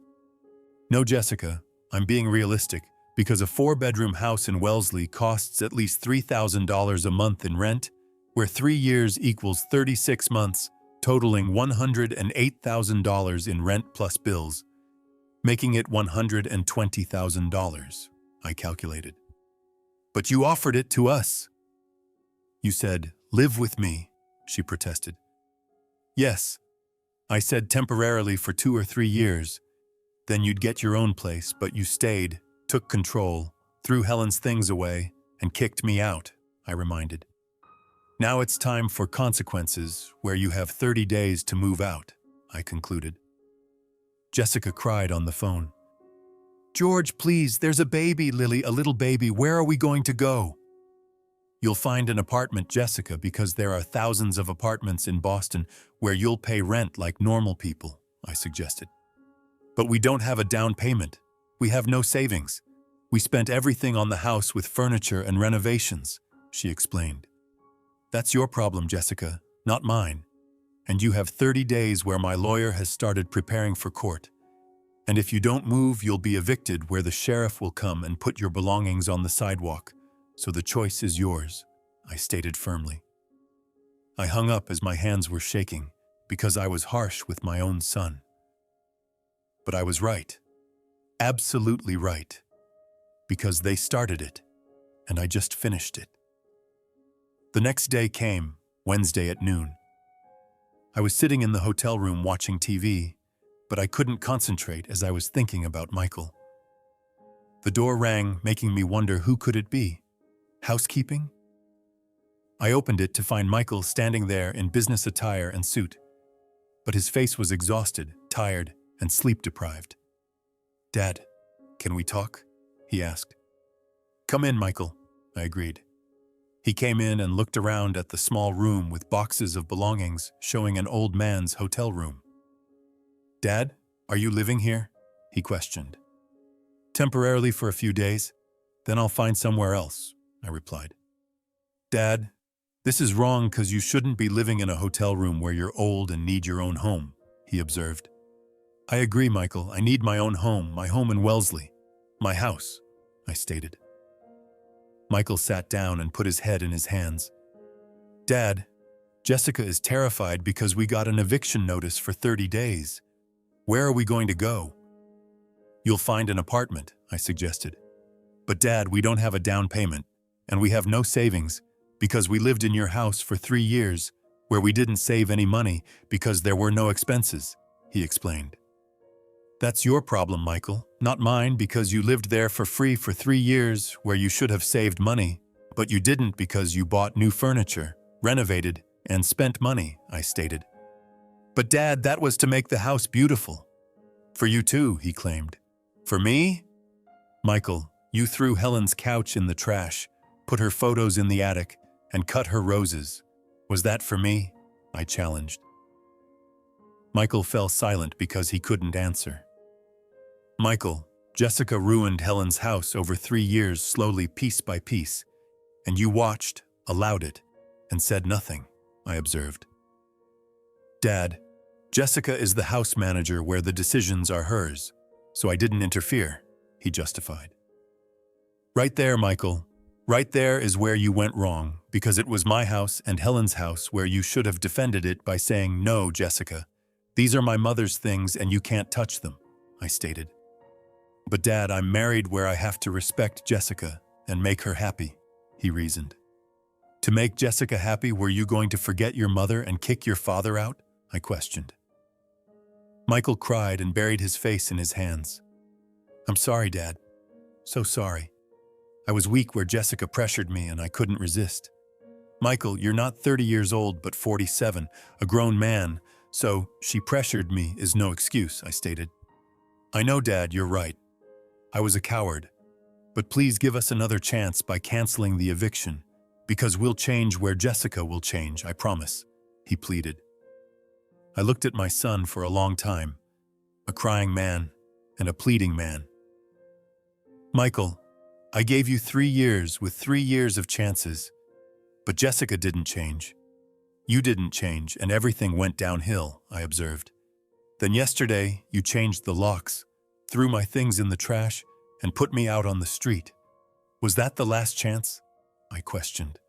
No, Jessica, I'm being realistic, because a 4-bedroom house in Wellesley costs at least $3,000 a month in rent, where 3 years equals 36 months, totaling $108,000 in rent plus bills, making it $120,000, I calculated. But you offered it to us. You said, live with me, she protested. Yes, I said temporarily for 2 or 3 years. Then you'd get your own place, but you stayed, took control, threw Helen's things away, and kicked me out, I reminded. Now it's time for consequences, where you have 30 days to move out, I concluded. Jessica cried on the phone. George, please, there's a baby, Lily, a little baby. Where are we going to go? You'll find an apartment, Jessica, because there are thousands of apartments in Boston where you'll pay rent like normal people, I suggested. But we don't have a down payment. We have no savings. We spent everything on the house with furniture and renovations, she explained. That's your problem, Jessica, not mine. And you have 30 days where my lawyer has started preparing for court. And if you don't move, you'll be evicted where the sheriff will come and put your belongings on the sidewalk. So the choice is yours, I stated firmly. I hung up as my hands were shaking because I was harsh with my own son. But I was right. Absolutely right. Because they started it, and I just finished it. The next day came, Wednesday at noon. I was sitting in the hotel room watching TV, but I couldn't concentrate as I was thinking about Michael. The door rang, making me wonder who could it be? Housekeeping? I opened it to find Michael standing there in business attire and suit, but his face was exhausted, tired, and sleep-deprived. Dad, can we talk? He asked. Come in, Michael, I agreed. He came in and looked around at the small room with boxes of belongings showing an old man's hotel room. Dad, are you living here? He questioned. Temporarily for a few days, then I'll find somewhere else, I replied. Dad, this is wrong because you shouldn't be living in a hotel room where you're old and need your own home, he observed. I agree, Michael. I need my own home, my home in Wellesley. My house, I stated. Michael sat down and put his head in his hands. Dad, Jessica is terrified because we got an eviction notice for 30 days. Where are we going to go? You'll find an apartment, I suggested. But Dad, we don't have a down payment, and we have no savings because we lived in your house for 3 years where we didn't save any money because there were no expenses. he explained. That's your problem, Michael, not mine, because you lived there for free for 3 years where you should have saved money, but you didn't because you bought new furniture, renovated, and spent money, I stated. But Dad, that was to make the house beautiful. For you too, he claimed. For me? Michael, you threw Helen's couch in the trash, put her photos in the attic, and cut her roses. Was that for me? I challenged. Michael fell silent because he couldn't answer. Michael, Jessica ruined Helen's house over 3 years, slowly, piece by piece, and you watched, allowed it, and said nothing, I observed. Dad, Jessica is the house manager where the decisions are hers, so I didn't interfere, he justified. Right there, Michael. Right there is where you went wrong, because it was my house and Helen's house where you should have defended it by saying, no, Jessica, these are my mother's things and you can't touch them, I stated. But Dad, I'm married where I have to respect Jessica and make her happy, he reasoned. To make Jessica happy, were you going to forget your mother and kick your father out? I questioned. Michael cried and buried his face in his hands. I'm sorry, Dad. So sorry. I was weak where Jessica pressured me and I couldn't resist. Michael, you're not 30 years old but 47, a grown man, so she pressured me is no excuse, I stated. I know, Dad, you're right. I was a coward. But please give us another chance by canceling the eviction, because we'll change where Jessica will change, I promise, he pleaded. I looked at my son for a long time, a crying man and a pleading man. Michael, I gave you 3 years with 3 years of chances, but Jessica didn't change. You didn't change, and everything went downhill, I observed. Then yesterday, you changed the locks, threw my things in the trash, and put me out on the street. Was that the last chance? I questioned.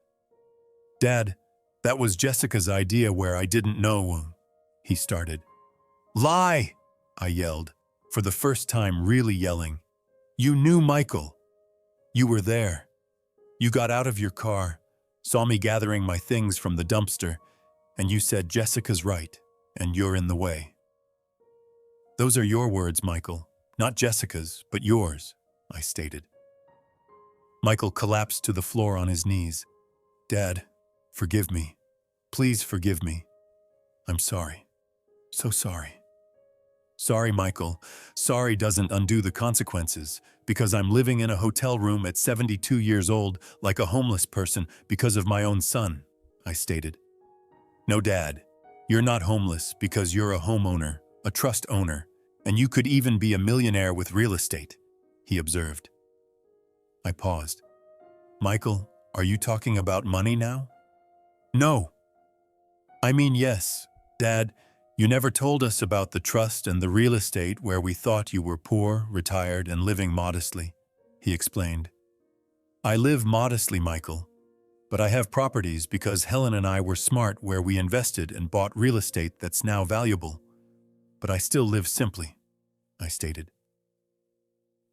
Dad, that was Jessica's idea where I didn't know, he started. Lie, I yelled, for the first time really yelling. You knew Michael. You were there. You got out of your car, saw me gathering my things from the dumpster, and you said Jessica's right, and you're in the way. Those are your words, Michael, not Jessica's, but yours, I stated. Michael collapsed to the floor on his knees. Dad, forgive me. Please forgive me. I'm sorry. So sorry. Sorry, Michael. Sorry doesn't undo the consequences, because I'm living in a hotel room at 72 years old like a homeless person because of my own son, I stated. No, Dad, you're not homeless because you're a homeowner, a trust owner, and you could even be a millionaire with real estate, he observed. I paused. Michael, are you talking about money now? No. I mean, yes, Dad, you never told us about the trust and the real estate where we thought you were poor, retired, and living modestly, he explained. I live modestly, Michael, but I have properties because Helen and I were smart where we invested and bought real estate that's now valuable. But I still live simply, I stated.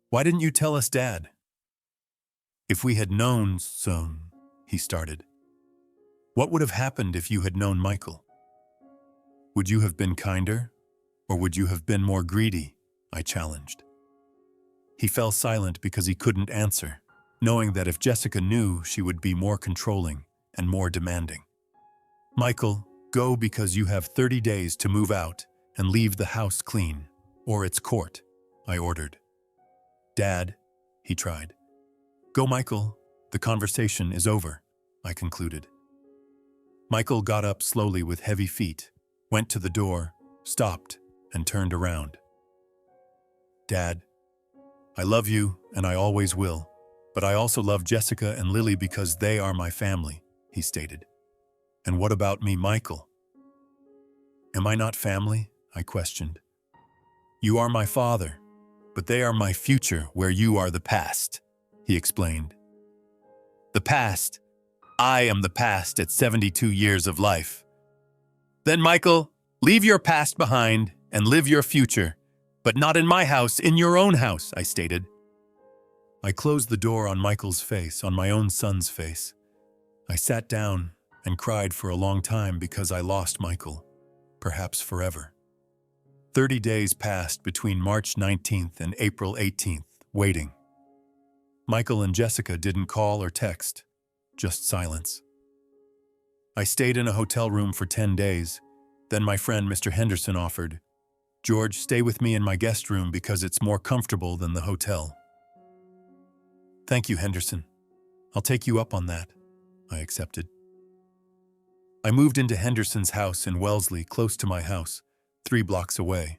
Why didn't you tell us, Dad? If we had known, he started. What would have happened if you had known Michael? Would you have been kinder, or would you have been more greedy? I challenged. He fell silent because he couldn't answer, knowing that if Jessica knew, she would be more controlling and more demanding. Michael, go because you have 30 days to move out and leave the house clean, or it's court, I ordered. Dad, he tried. Go, Michael. The conversation is over, I concluded. Michael got up slowly with heavy feet, went to the door, stopped, and turned around. Dad, I love you and I always will, but I also love Jessica and Lily because they are my family, he stated. And what about me, Michael? Am I not family? I questioned. You are my father, but they are my future where you are the past, he explained. The past? I am the past at 72 years of life. Then, Michael, leave your past behind and live your future, but not in my house, in your own house, I stated. I closed the door on Michael's face, on my own son's face. I sat down and cried for a long time because I lost Michael, perhaps forever. 30 days passed between March 19th and April 18th, waiting. Michael and Jessica didn't call or text, just silence. I stayed in a hotel room for 10 days. Then my friend Mr. Henderson offered, "George, stay with me in my guest room because it's more comfortable than the hotel." "Thank you, Henderson. I'll take you up on that," I accepted. I moved into Henderson's house in Wellesley, close to my house, 3 blocks away.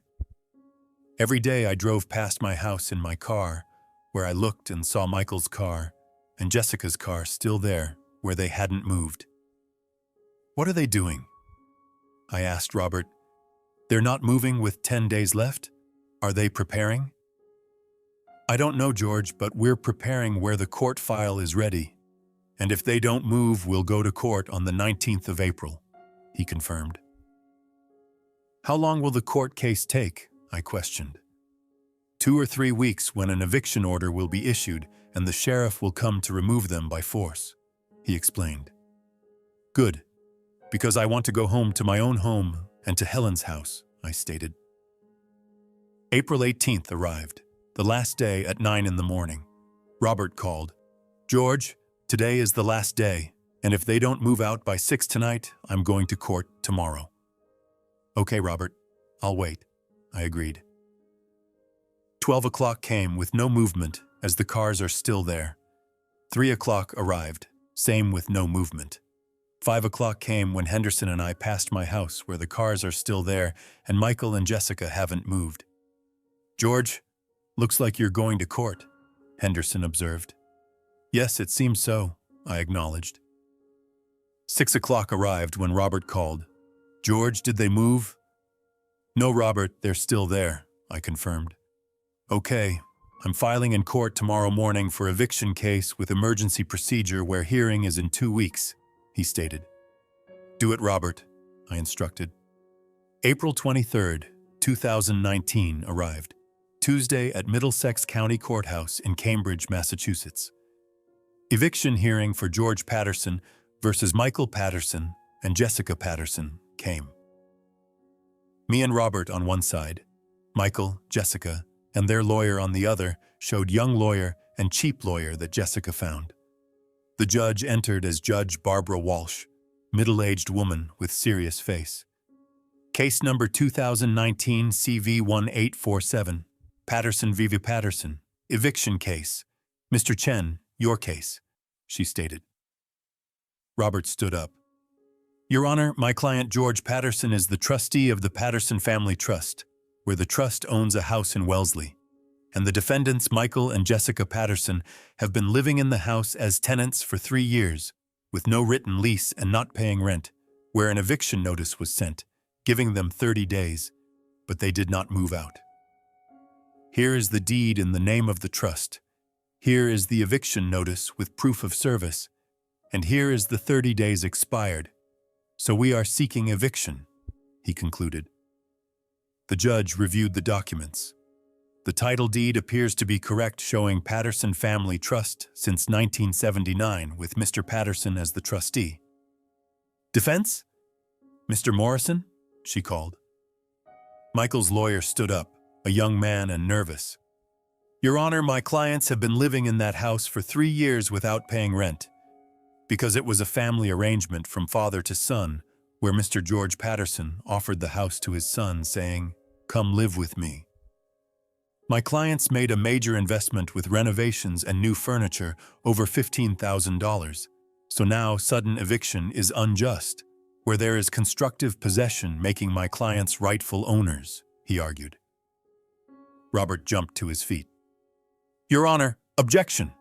Every day I drove past my house in my car, where I looked and saw Michael's car and Jessica's car still there, where they hadn't moved. "What are they doing?" I asked Robert. "They're not moving with 10 days left? Are they preparing?" "I don't know, George, but we're preparing where the court file is ready. And if they don't move, we'll go to court on the 19th of April, he confirmed. "How long will the court case take?" I questioned. 2 or 3 weeks when an eviction order will be issued and the sheriff will come to remove them by force, he explained. "Good, because I want to go home to my own home and to Helen's house," I stated. April 18th arrived, the last day at 9 in the morning. Robert called. "George, today is the last day, and if they don't move out by 6 tonight, I'm going to court tomorrow." "Okay, Robert, I'll wait," I agreed. 12 o'clock came with no movement as the cars are still there. 3 o'clock arrived, same with no movement. 5 o'clock came when Henderson and I passed my house where the cars are still there and Michael and Jessica haven't moved. "George, looks like you're going to court," Henderson observed. "Yes, it seems so," I acknowledged. 6 o'clock arrived when Robert called. "George, did they move?" "No, Robert, they're still there," I confirmed. "Okay, I'm filing in court tomorrow morning for eviction case with emergency procedure where hearing is in 2 weeks, he stated. "Do it, Robert," I instructed. April 23rd, 2019 arrived, Tuesday at Middlesex County Courthouse in Cambridge, Massachusetts. Eviction hearing for George Patterson versus Michael Patterson and Jessica Patterson came. Me and Robert on one side, Michael, Jessica, and their lawyer on the other showed young lawyer and cheap lawyer that Jessica found. The judge entered as Judge Barbara Walsh, middle-aged woman with serious face. Case number 2019 CV1847, Patterson v. Patterson, eviction case. "Mr. Chen, your case," she stated. Robert stood up. "Your Honor, my client George Patterson is the trustee of the Patterson Family Trust, where the trust owns a house in Wellesley, and the defendants Michael and Jessica Patterson have been living in the house as tenants for 3 years, with no written lease and not paying rent, where an eviction notice was sent, giving them 30 days, but they did not move out. Here is the deed in the name of the trust. Here is the eviction notice with proof of service, and here is the 30 days expired. So we are seeking eviction," he concluded. The judge reviewed the documents. The title deed appears to be correct, showing Patterson Family Trust since 1979 with Mr. Patterson as the trustee. "Defense? Mr. Morrison?" she called. Michael's lawyer stood up, a young man and nervous. "Your Honor, my clients have been living in that house for 3 years without paying rent, because it was a family arrangement from father to son, where Mr. George Patterson offered the house to his son, saying, 'Come live with me.' My clients made a major investment with renovations and new furniture, over $15,000. So now sudden eviction is unjust, where there is constructive possession making my clients rightful owners," he argued. Robert jumped to his feet. "Your Honor, objection!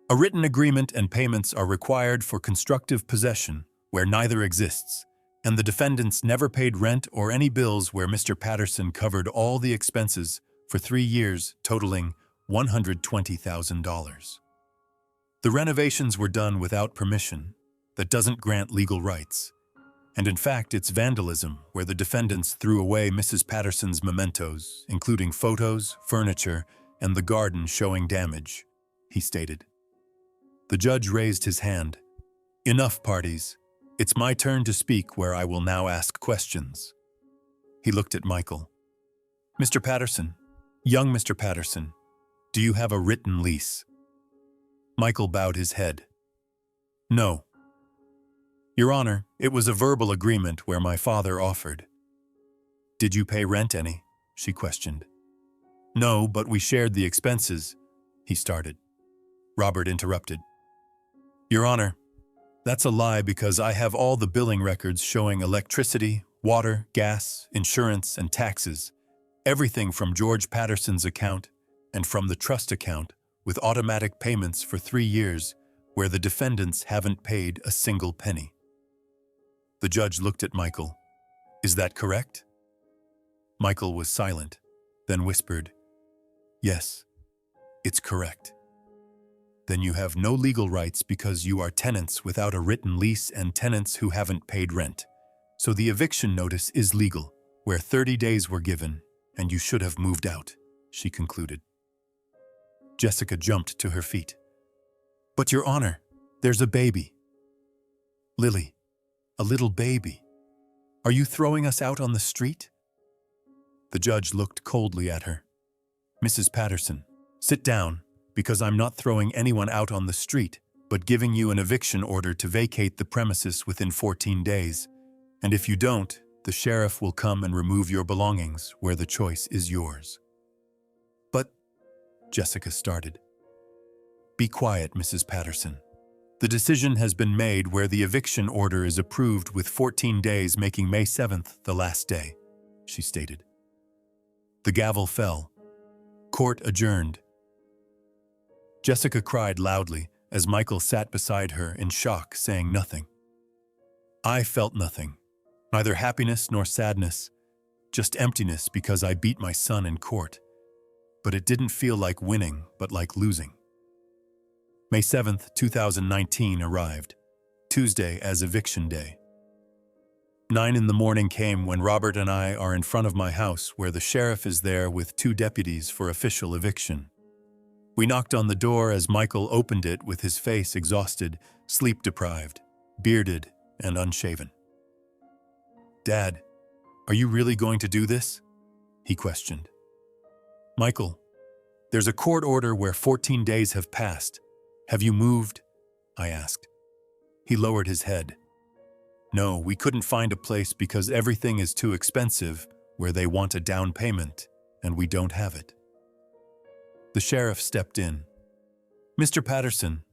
A written agreement and payments are required for constructive possession, where neither exists, and the defendants never paid rent or any bills where Mr. Patterson covered all the expenses for 3 years, totaling $120,000. The renovations were done without permission. That doesn't grant legal rights. And in fact, it's vandalism, where the defendants threw away Mrs. Patterson's mementos, including photos, furniture, and the garden showing damage," he stated. The judge raised his hand. "Enough, parties. It's my turn to speak, where I will now ask questions." He looked at Michael. Mr. Patterson, young Mr. Patterson, do you have a written lease? Michael bowed his head. No. Your Honor, it was a verbal agreement where my father offered. Did you pay rent any? She questioned. No, but we shared the expenses, he started. Robert interrupted. Your Honor, that's a lie because I have all the billing records showing electricity, water, gas, insurance, and taxes, everything from George Patterson's account and from the trust account with automatic payments for 3 years where the defendants haven't paid a single penny. The judge looked at Michael. Is that correct? Michael was silent, then whispered, Yes, it's correct. Then you have no legal rights because you are tenants without a written lease and tenants who haven't paid rent. So the eviction notice is legal, where 30 days were given, and you should have moved out, she concluded. Jessica jumped to her feet. But Your Honor, there's a baby. Lily, a little baby. Are you throwing us out on the street? The judge looked coldly at her. Mrs. Patterson, sit down, because I'm not throwing anyone out on the street, but giving you an eviction order to vacate the premises within 14 days. And if you don't, the sheriff will come and remove your belongings where the choice is yours. But, Jessica started. Be quiet, Mrs. Patterson. The decision has been made where the eviction order is approved with 14 days making May 7th the last day, she stated. The gavel fell. Court adjourned. Jessica cried loudly as Michael sat beside her in shock, saying nothing. I felt nothing, neither happiness nor sadness, just emptiness because I beat my son in court. But it didn't feel like winning, but like losing. May 7th, 2019 arrived, Tuesday as eviction day. 9 in the morning came when Robert and I are in front of my house where the sheriff is there with 2 deputies for official eviction. We knocked on the door as Michael opened it with his face exhausted, sleep-deprived, bearded, and unshaven. Dad, are you really going to do this? He questioned. Michael, there's a court order where 14 days have passed. Have you moved? I asked. He lowered his head. No, we couldn't find a place because everything is too expensive where they want a down payment, and we don't have it. The sheriff stepped in. Mr. Patterson,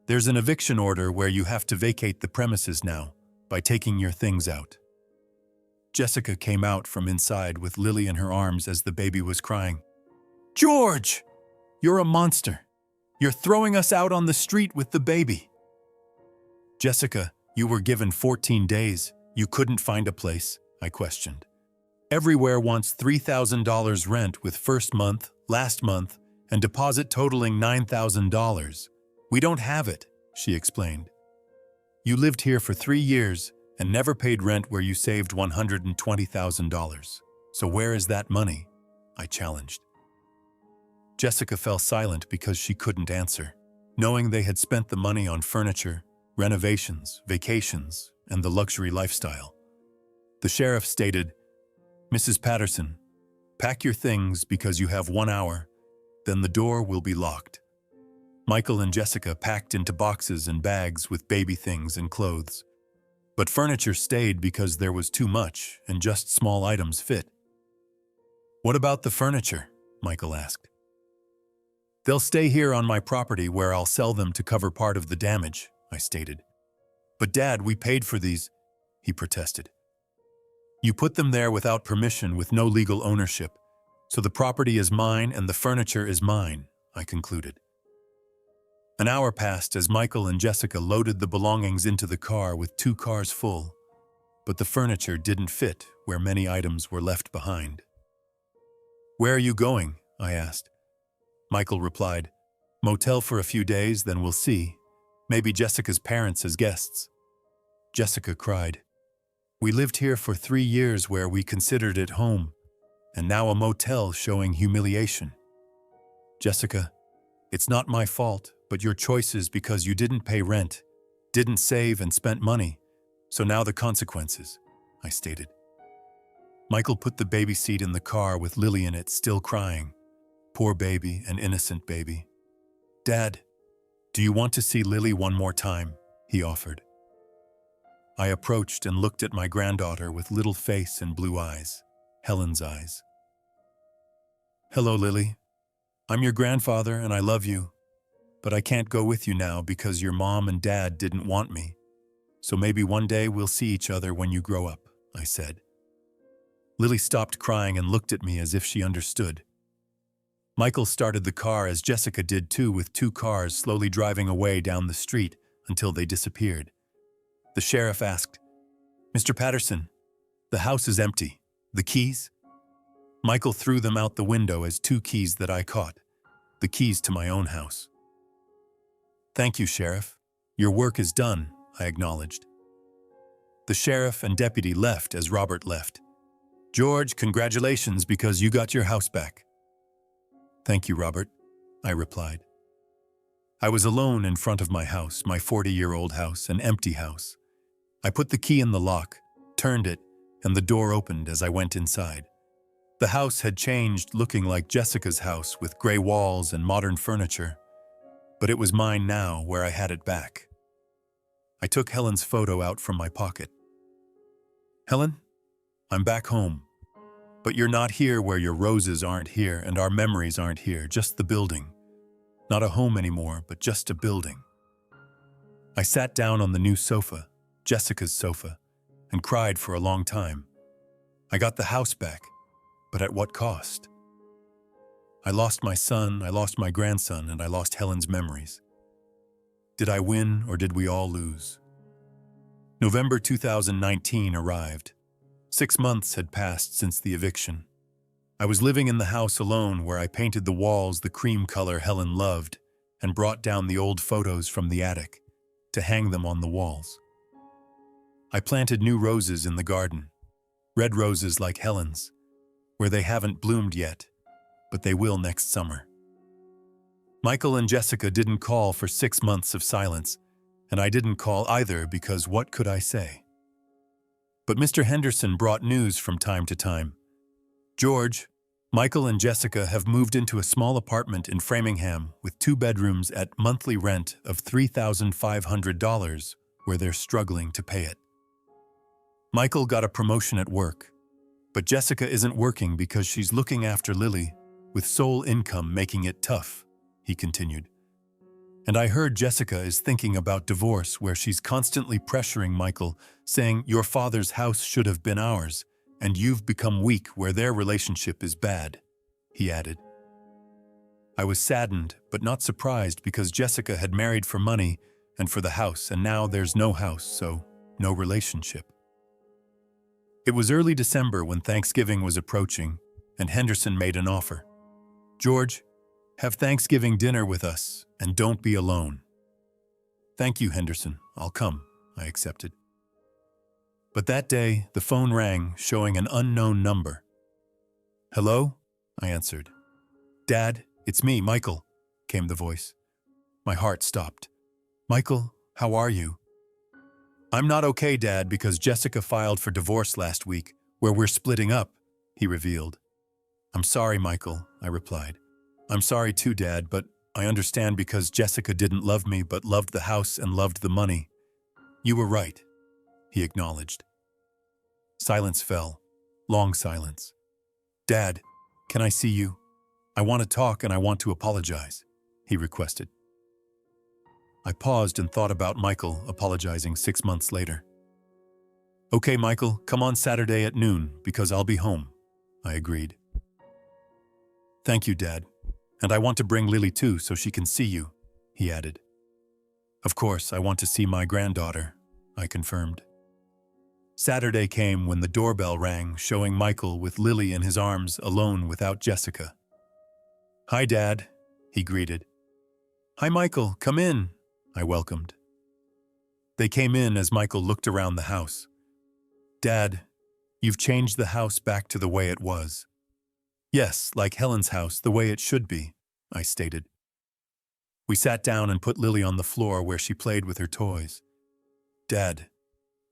there's an eviction order where you have to vacate the premises now by taking your things out. Jessica came out from inside with Lily in her arms as the baby was crying. George! You're a monster. You're throwing us out on the street with the baby. Jessica, you were given 14 days. You couldn't find a place, I questioned. Everywhere wants $3,000 rent with first month, last month, and deposit totaling $9,000. We don't have it, she explained. You lived here for 3 years and never paid rent where you saved $120,000. So where is that money? I challenged. Jessica fell silent because she couldn't answer, knowing they had spent the money on furniture, renovations, vacations, and the luxury lifestyle. The sheriff stated, Mrs. Patterson, pack your things because you have 1 hour, then the door will be locked. Michael and Jessica packed into boxes and bags with baby things and clothes. But furniture stayed because there was too much and just small items fit. What about the furniture? Michael asked. They'll stay here on my property where I'll sell them to cover part of the damage, I stated. But Dad, we paid for these, he protested. You put them there without permission with no legal ownership, so the property is mine and the furniture is mine, I concluded. An hour passed as Michael and Jessica loaded the belongings into the car with 2 cars full, but the furniture didn't fit where many items were left behind. Where are you going? I asked. Michael replied, Motel for a few days, then we'll see. Maybe Jessica's parents as guests. Jessica cried. We lived here for 3 years where we considered it home, and now a motel showing humiliation. Jessica, it's not my fault, but your choices because you didn't pay rent, didn't save and spent money, so now the consequences, I stated. Michael put the baby seat in the car with Lily in it, still crying. Poor baby, an innocent baby. "Dad, do you want to see Lily one more time?" he offered. I approached and looked at my granddaughter with little face and blue eyes, Helen's eyes. "Hello, Lily. I'm your grandfather and I love you, but I can't go with you now because your mom and dad didn't want me. So maybe one day we'll see each other when you grow up," I said. Lily stopped crying and looked at me as if she understood. Michael started the car as Jessica did too, with two cars slowly driving away down the street until they disappeared. The sheriff asked, "Mr. Patterson, the house is empty. The keys?" Michael threw them out the window as two keys that I caught, the keys to my own house. "Thank you, Sheriff. Your work is done," I acknowledged. The sheriff and deputy left as Robert left. "George, congratulations because you got your house back." "Thank you, Robert," I replied. I was alone in front of my house, my 40-year-old house, an empty house. I put the key in the lock, turned it, and the door opened as I went inside. The house had changed, looking like Jessica's house with gray walls and modern furniture. But it was mine now, where I had it back. I took Helen's photo out from my pocket. "Helen, I'm back home. But you're not here where your roses aren't here and our memories aren't here, just the building. Not a home anymore, but just a building." I sat down on the new sofa, Jessica's sofa, and cried for a long time. I got the house back, but at what cost? I lost my son, I lost my grandson, and I lost Helen's memories. Did I win or did we all lose? November 2019 arrived. 6 months had passed since the eviction. I was living in the house alone, where I painted the walls the cream color Helen loved and brought down the old photos from the attic to hang them on the walls. I planted new roses in the garden, red roses like Helen's, where they haven't bloomed yet, but they will next summer. Michael and Jessica didn't call for 6 months of silence, and I didn't call either because what could I say? But Mr. Henderson brought news from time to time. "George, Michael and Jessica have moved into a small apartment in Framingham with 2 bedrooms at monthly rent of $3,500, where they're struggling to pay it. Michael got a promotion at work, but Jessica isn't working because she's looking after Lily, with sole income making it tough," he continued. "And I heard Jessica is thinking about divorce, where she's constantly pressuring Michael, saying, 'Your father's house should have been ours, and you've become weak where their relationship is bad,'" he added. I was saddened, but not surprised, because Jessica had married for money and for the house, and now there's no house, so no relationship. It was early December when Thanksgiving was approaching, and Henderson made an offer. "George, have Thanksgiving dinner with us, and don't be alone." "Thank you, Henderson. I'll come," I accepted. But that day, the phone rang, showing an unknown number. "Hello?" I answered. "Dad, it's me, Michael," came the voice. My heart stopped. "Michael, how are you?" "I'm not okay, Dad, because Jessica filed for divorce last week, where we're splitting up," he revealed. "I'm sorry, Michael," I replied. "I'm sorry too, Dad, but I understand because Jessica didn't love me but loved the house and loved the money." "You were right," he acknowledged. Silence fell. Long silence. "Dad, can I see you? I want to talk and I want to apologize," he requested. I paused and thought about Michael apologizing 6 months later. "Okay, Michael, come on Saturday at noon, because I'll be home," I agreed. "Thank you, Dad. And I want to bring Lily too, so she can see you," he added. "Of course, I want to see my granddaughter," I confirmed. Saturday came when the doorbell rang, showing Michael with Lily in his arms, alone without Jessica. "Hi, Dad," he greeted. "Hi, Michael, come in," I welcomed. They came in as Michael looked around the house. "Dad, you've changed the house back to the way it was." "Yes, like Helen's house, the way it should be," I stated. We sat down and put Lily on the floor where she played with her toys. "Dad,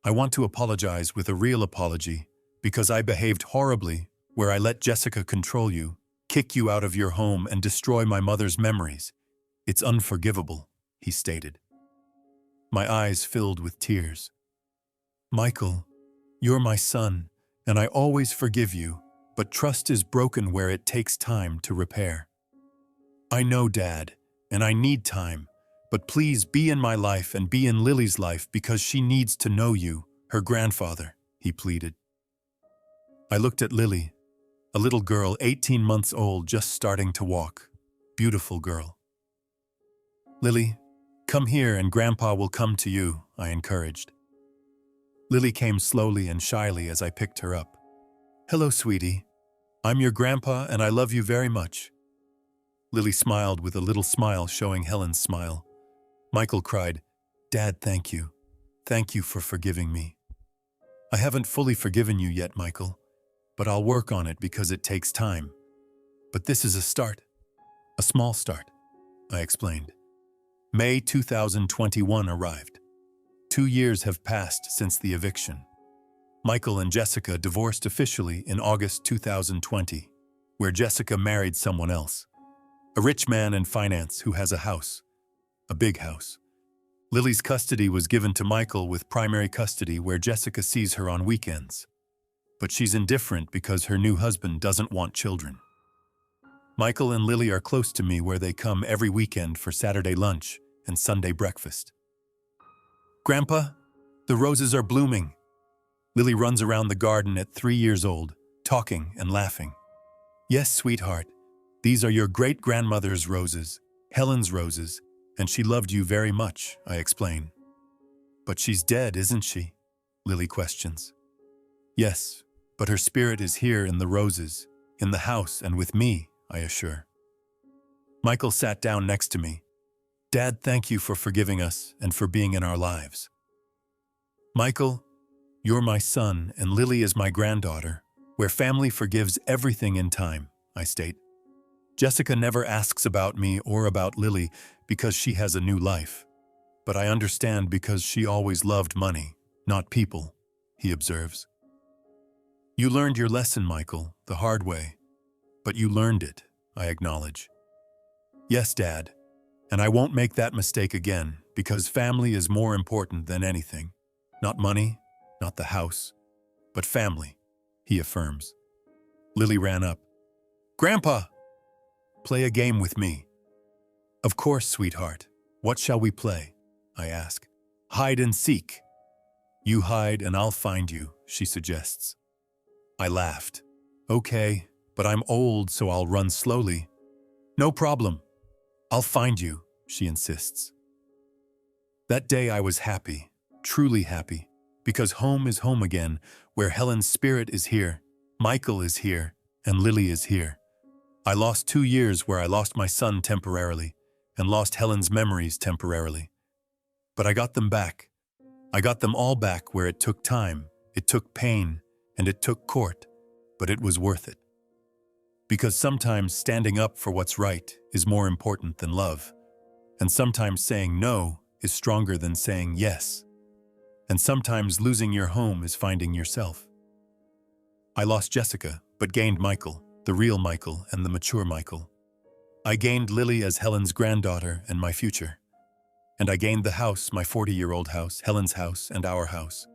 I want to apologize with a real apology, Because I behaved horribly, where I let Jessica control you, kick you out of your home, and destroy my mother's memories. It's unforgivable, he stated. My eyes filled with tears. Michael, you're my son, and I always forgive you, but trust is broken where it takes time to repair. I know, Dad, and I need time, but please be in my life and be in Lily's life because she needs to know you, her grandfather, he pleaded. I looked at Lily, a little girl 18 months old just starting to walk. Beautiful girl. Lily, come here and Grandpa will come to you, I encouraged. Lily came slowly and shyly as I picked her up. Hello, sweetie. I'm your grandpa and I love you very much. Lily smiled with a little smile showing Helen's smile. Michael cried, Dad, thank you. Thank you for forgiving me. I haven't fully forgiven you yet, Michael, but I'll work on it because it takes time. But this is a start. A small start, I explained. May 2021 arrived. 2 years have passed since the eviction. Michael and Jessica divorced officially in August 2020, where Jessica married someone else. A rich man in finance who has a house. A big house. Lily's custody was given to Michael with primary custody where Jessica sees her on weekends. But she's indifferent because her new husband doesn't want children. Michael and Lily are close to me where they come every weekend for Saturday lunch and Sunday breakfast. Grandpa, the roses are blooming. Lily runs around the garden at 3 years old, talking and laughing. Yes, sweetheart, these are your great-grandmother's roses, Helen's roses, and she loved you very much, I explain. But she's dead, isn't she? Lily questions. Yes, but her spirit is here in the roses, in the house and with me, I assure. Michael sat down next to me. Dad, thank you for forgiving us and for being in our lives. Michael, you're my son and Lily is my granddaughter, where family forgives everything in time, I state. Jessica never asks about me or about Lily because she has a new life. But I understand because she always loved money, not people, he observes. You learned your lesson, Michael, the hard way. But you learned it, I acknowledge. Yes, Dad, and I won't make that mistake again because family is more important than anything. Not money, not the house, but family, he affirms. Lily ran up. Grandpa! Play a game with me. Of course, sweetheart. What shall we play? I ask. Hide and seek. You hide and I'll find you, she suggests. I laughed. Okay, but I'm old, so I'll run slowly. No problem. I'll find you, she insists. That day I was happy, truly happy, because home is home again, where Helen's spirit is here, Michael is here, and Lily is here. I lost 2 years where I lost my son temporarily and lost Helen's memories temporarily. But I got them back. I got them all back where it took time, it took pain, and it took court, but it was worth it. Because sometimes standing up for what's right is more important than love, and sometimes saying no is stronger than saying yes, and sometimes losing your home is finding yourself. I lost Jessica, but gained Michael, the real Michael and the mature Michael. I gained Lily as Helen's granddaughter and my future. And I gained the house, my 40-year-old house, Helen's house, and our house.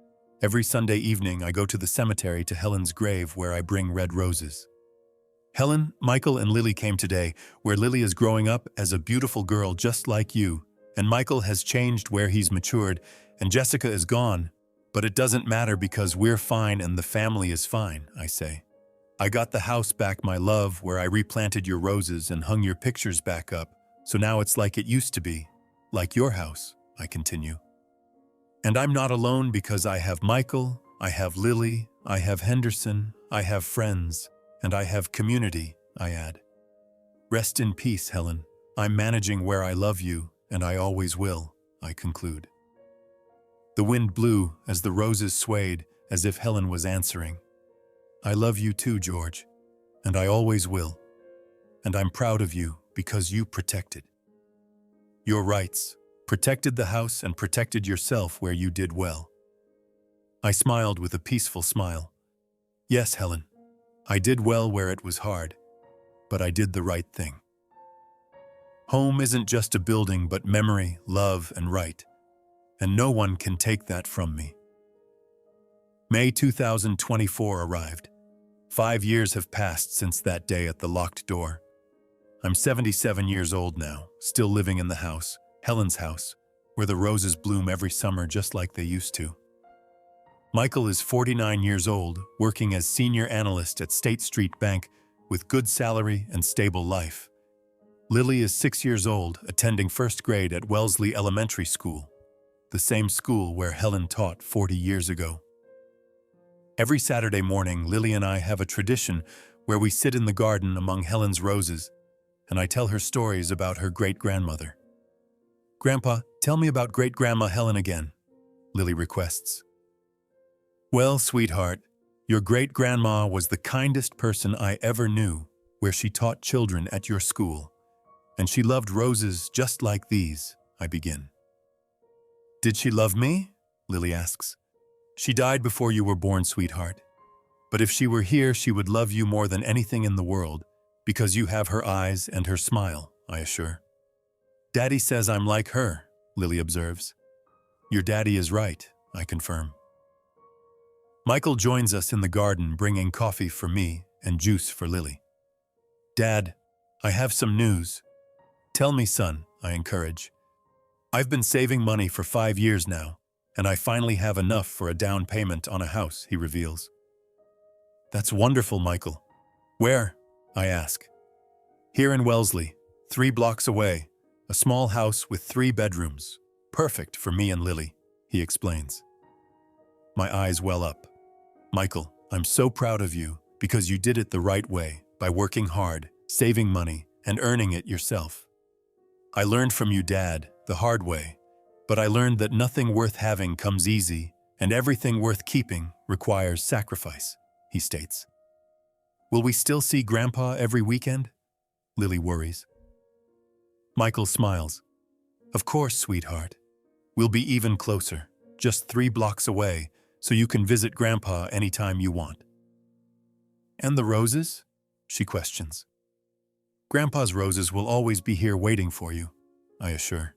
Every Sunday evening, I go to the cemetery to Helen's grave where I bring red roses. Helen, Michael, and Lily came today, where Lily is growing up as a beautiful girl just like you, and Michael has changed where he's matured, and Jessica is gone. But it doesn't matter because we're fine and the family is fine, I say. I got the house back, my love, where I replanted your roses and hung your pictures back up, so now it's like it used to be. Like your house, I continue. And I'm not alone because I have Michael, I have Lily, I have Henderson, I have friends, and I have community, I add. Rest in peace, Helen. I'm managing where I love you, and I always will, I conclude. The wind blew as the roses swayed as if Helen was answering. I love you too, George, and I always will. And I'm proud of you because you protected your rights, protected the house, and protected yourself where you did well. I smiled with a peaceful smile. Yes, Helen, I did well where it was hard, but I did the right thing. Home isn't just a building, but memory, love, and right, and no one can take that from me. May 2024 arrived. 5 years have passed since that day at the locked door. I'm 77 years old now, still living in the house, Helen's house, where the roses bloom every summer just like they used to. Michael is 49 years old, working as senior analyst at State Street Bank with good salary and stable life. Lily is 6 years old, attending first grade at Wellesley Elementary School, the same school where Helen taught 40 years ago. Every Saturday morning, Lily and I have a tradition where we sit in the garden among Helen's roses, and I tell her stories about her great-grandmother. "Grandpa, tell me about great-grandma Helen again," Lily requests. "Well, sweetheart, your great-grandma was the kindest person I ever knew, where she taught children at your school. And she loved roses just like these," I begin. "Did she love me?" Lily asks. "She died before you were born, sweetheart. But if she were here, she would love you more than anything in the world, because you have her eyes and her smile," I assure. "Daddy says I'm like her," Lily observes. "Your daddy is right," I confirm. Michael joins us in the garden, bringing coffee for me and juice for Lily. "Dad, I have some news." "Tell me, son," I encourage. "I've been saving money for 5 years now, and I finally have enough for a down payment on a house," he reveals. "That's wonderful, Michael. Where?" I ask. "Here in Wellesley, 3 blocks away, a small house with 3 bedrooms. Perfect for me and Lily," he explains. My eyes well up. "Michael, I'm so proud of you because you did it the right way, by working hard, saving money, and earning it yourself. I learned from you, Dad, the hard way, but I learned that nothing worth having comes easy, and everything worth keeping requires sacrifice," he states. "Will we still see Grandpa every weekend?" Lily worries. Michael smiles. "Of course, sweetheart. We'll be even closer, just 3 blocks away, so you can visit Grandpa anytime you want." "And the roses?" she questions. "Grandpa's roses will always be here waiting for you," I assure.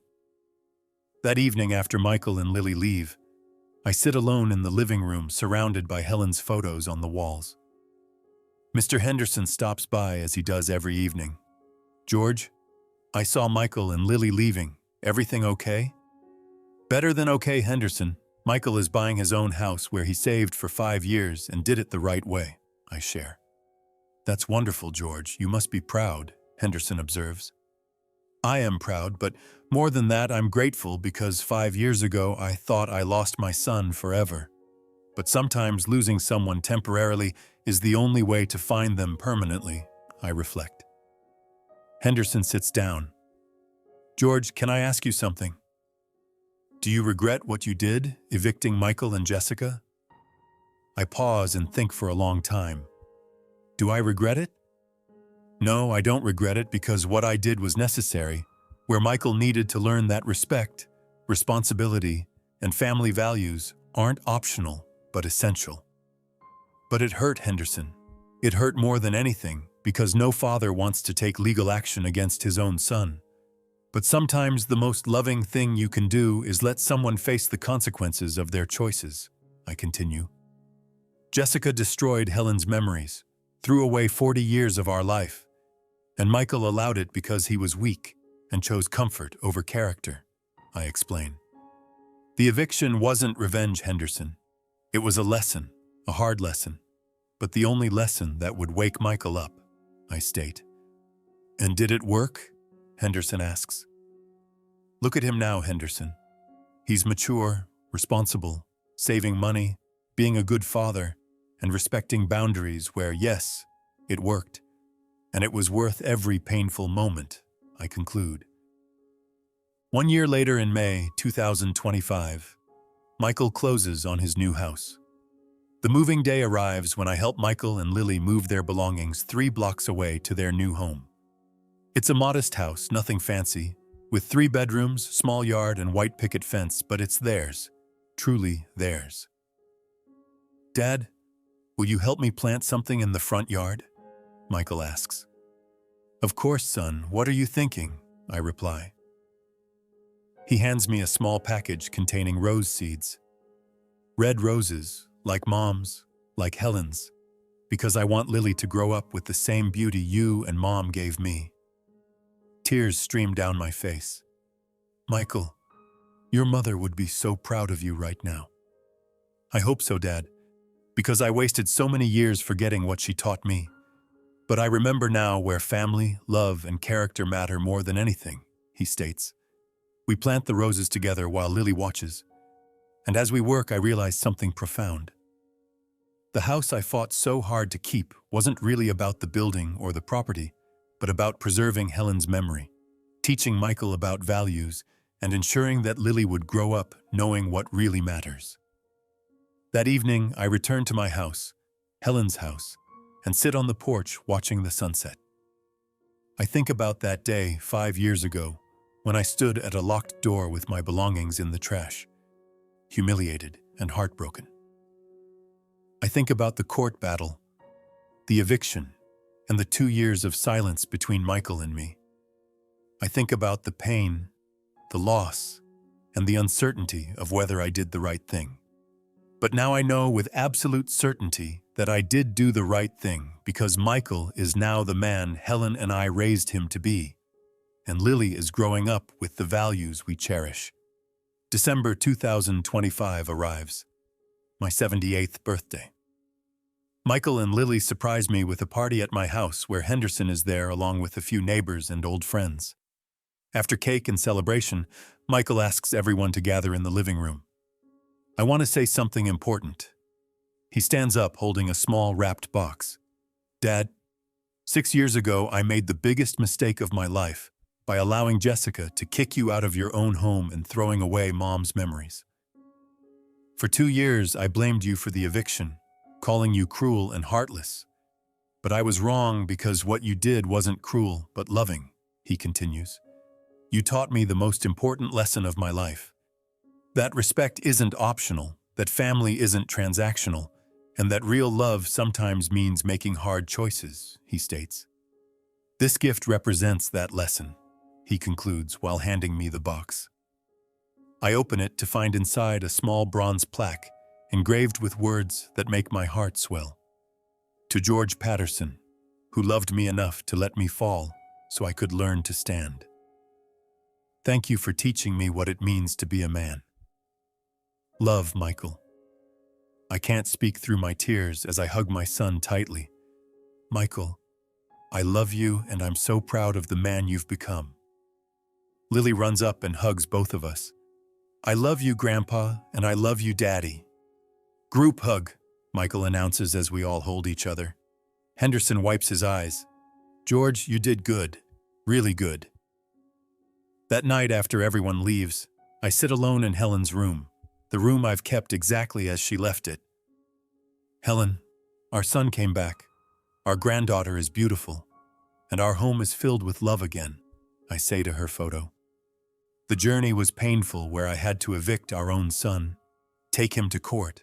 That evening, after Michael and Lily leave, I sit alone in the living room surrounded by Helen's photos on the walls. Mr. Henderson stops by as he does every evening. "George, I saw Michael and Lily leaving. Everything okay?" "Better than okay, Henderson. Michael is buying his own house where he saved for 5 years and did it the right way," I share. "That's wonderful, George. You must be proud," Henderson observes. "I am proud, but more than that, I'm grateful because 5 years ago I thought I lost my son forever. But sometimes losing someone temporarily is the only way to find them permanently," I reflect. Henderson sits down. "George, can I ask you something? Do you regret what you did, evicting Michael and Jessica?" I pause and think for a long time. Do I regret it? No, I don't regret it because what I did was necessary, where Michael needed to learn that respect, responsibility, and family values aren't optional, but essential. But it hurt, Henderson. It hurt more than anything because no father wants to take legal action against his own son. But sometimes the most loving thing you can do is let someone face the consequences of their choices, I continue. Jessica destroyed Helen's memories, threw away 40 years of our life, and Michael allowed it because he was weak and chose comfort over character, I explain. The eviction wasn't revenge, Henderson. It was a lesson, a hard lesson, but the only lesson that would wake Michael up, I state. And did it work? Henderson asks. Look at him now, Henderson. He's mature, responsible, saving money, being a good father, and respecting boundaries where, yes, it worked. And it was worth every painful moment, I conclude. 1 year later in May 2025, Michael closes on his new house. The moving day arrives when I help Michael and Lily move their belongings 3 blocks away to their new home. It's a modest house, nothing fancy, with 3 bedrooms, small yard, and white picket fence, but it's theirs, truly theirs. Dad, Will you help me plant something in the front yard? Michael asks. Of course, son. What are you thinking? I reply. He hands me a small package containing rose seeds. Red roses, like Mom's, like Helen's, because I want Lily to grow up with the same beauty you and Mom gave me. Tears stream down my face. Michael, your mother would be so proud of you right now. I hope so, Dad, because I wasted so many years forgetting what she taught me. But I remember now where family, love, and character matter more than anything, he states. We plant the roses together while Lily watches. And as we work, I realize something profound. The house I fought so hard to keep wasn't really about the building or the property, but about preserving Helen's memory, teaching Michael about values, and ensuring that Lily would grow up knowing what really matters. That evening, I returned to my house, Helen's house, and sit on the porch watching the sunset. I think about that day 5 years ago when I stood at a locked door with my belongings in the trash, humiliated and heartbroken. I think about the court battle, the eviction, and the 2 years of silence between Michael and me. I think about the pain, the loss, and the uncertainty of whether I did the right thing. But now I know with absolute certainty that I did do the right thing because Michael is now the man Helen and I raised him to be, and Lily is growing up with the values we cherish. December 2025 arrives, my 78th birthday. Michael and Lily surprise me with a party at my house where Henderson is there along with a few neighbors and old friends. After cake and celebration, Michael asks everyone to gather in the living room. I want to say something important. He stands up holding a small wrapped box. Dad, 6 years ago I made the biggest mistake of my life by allowing Jessica to kick you out of your own home and throwing away Mom's memories. For 2 years I blamed you for the eviction, calling you cruel and heartless. But I was wrong because what you did wasn't cruel but loving, he continues. You taught me the most important lesson of my life. That respect isn't optional, that family isn't transactional, and that real love sometimes means making hard choices, he states. This gift represents that lesson, he concludes while handing me the box. I open it to find inside a small bronze plaque engraved with words that make my heart swell. To George Patterson, who loved me enough to let me fall so I could learn to stand. Thank you for teaching me what it means to be a man. Love, Michael. I can't speak through my tears as I hug my son tightly. Michael, I love you and I'm so proud of the man you've become. Lily runs up and hugs both of us. I love you, Grandpa, and I love you, Daddy. Group hug, Michael announces as we all hold each other. Henderson wipes his eyes. George, you did good. Really good. That night after everyone leaves, I sit alone in Helen's room, the room I've kept exactly as she left it. Helen, our son came back. Our granddaughter is beautiful, and our home is filled with love again, I say to her photo. The journey was painful where I had to evict our own son, take him to court,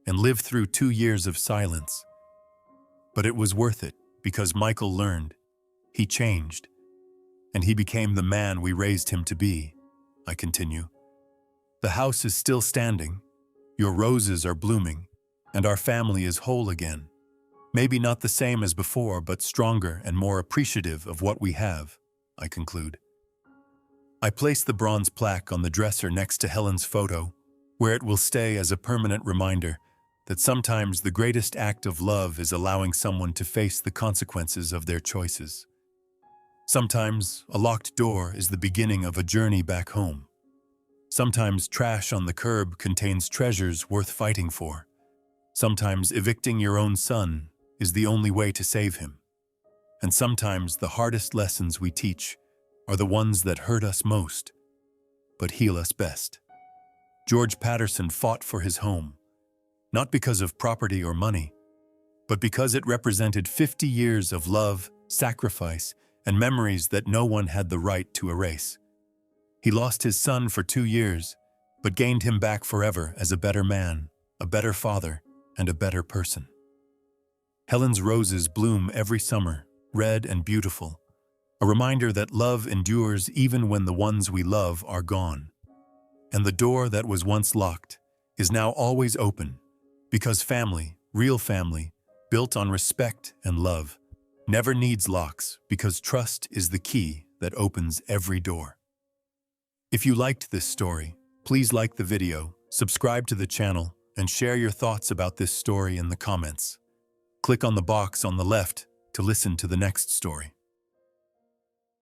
and live through 2 years of silence. But it was worth it because Michael learned, he changed, and he became the man we raised him to be, I continue. The house is still standing, your roses are blooming, and our family is whole again. Maybe not the same as before, but stronger and more appreciative of what we have, I conclude. I place the bronze plaque on the dresser next to Helen's photo, where it will stay as a permanent reminder that sometimes the greatest act of love is allowing someone to face the consequences of their choices. Sometimes a locked door is the beginning of a journey back home. Sometimes trash on the curb contains treasures worth fighting for. Sometimes evicting your own son is the only way to save him. And sometimes the hardest lessons we teach are the ones that hurt us most, but heal us best. George Patterson fought for his home, not because of property or money, but because it represented 50 years of love, sacrifice, and memories that no one had the right to erase. He lost his son for 2 years, but gained him back forever as a better man, a better father, and a better person. Helen's roses bloom every summer, red and beautiful, a reminder that love endures even when the ones we love are gone. And the door that was once locked is now always open, because family, real family, built on respect and love, never needs locks because trust is the key that opens every door. If you liked this story, please like the video, subscribe to the channel, and share your thoughts about this story in the comments. Click on the box on the left to listen to the next story.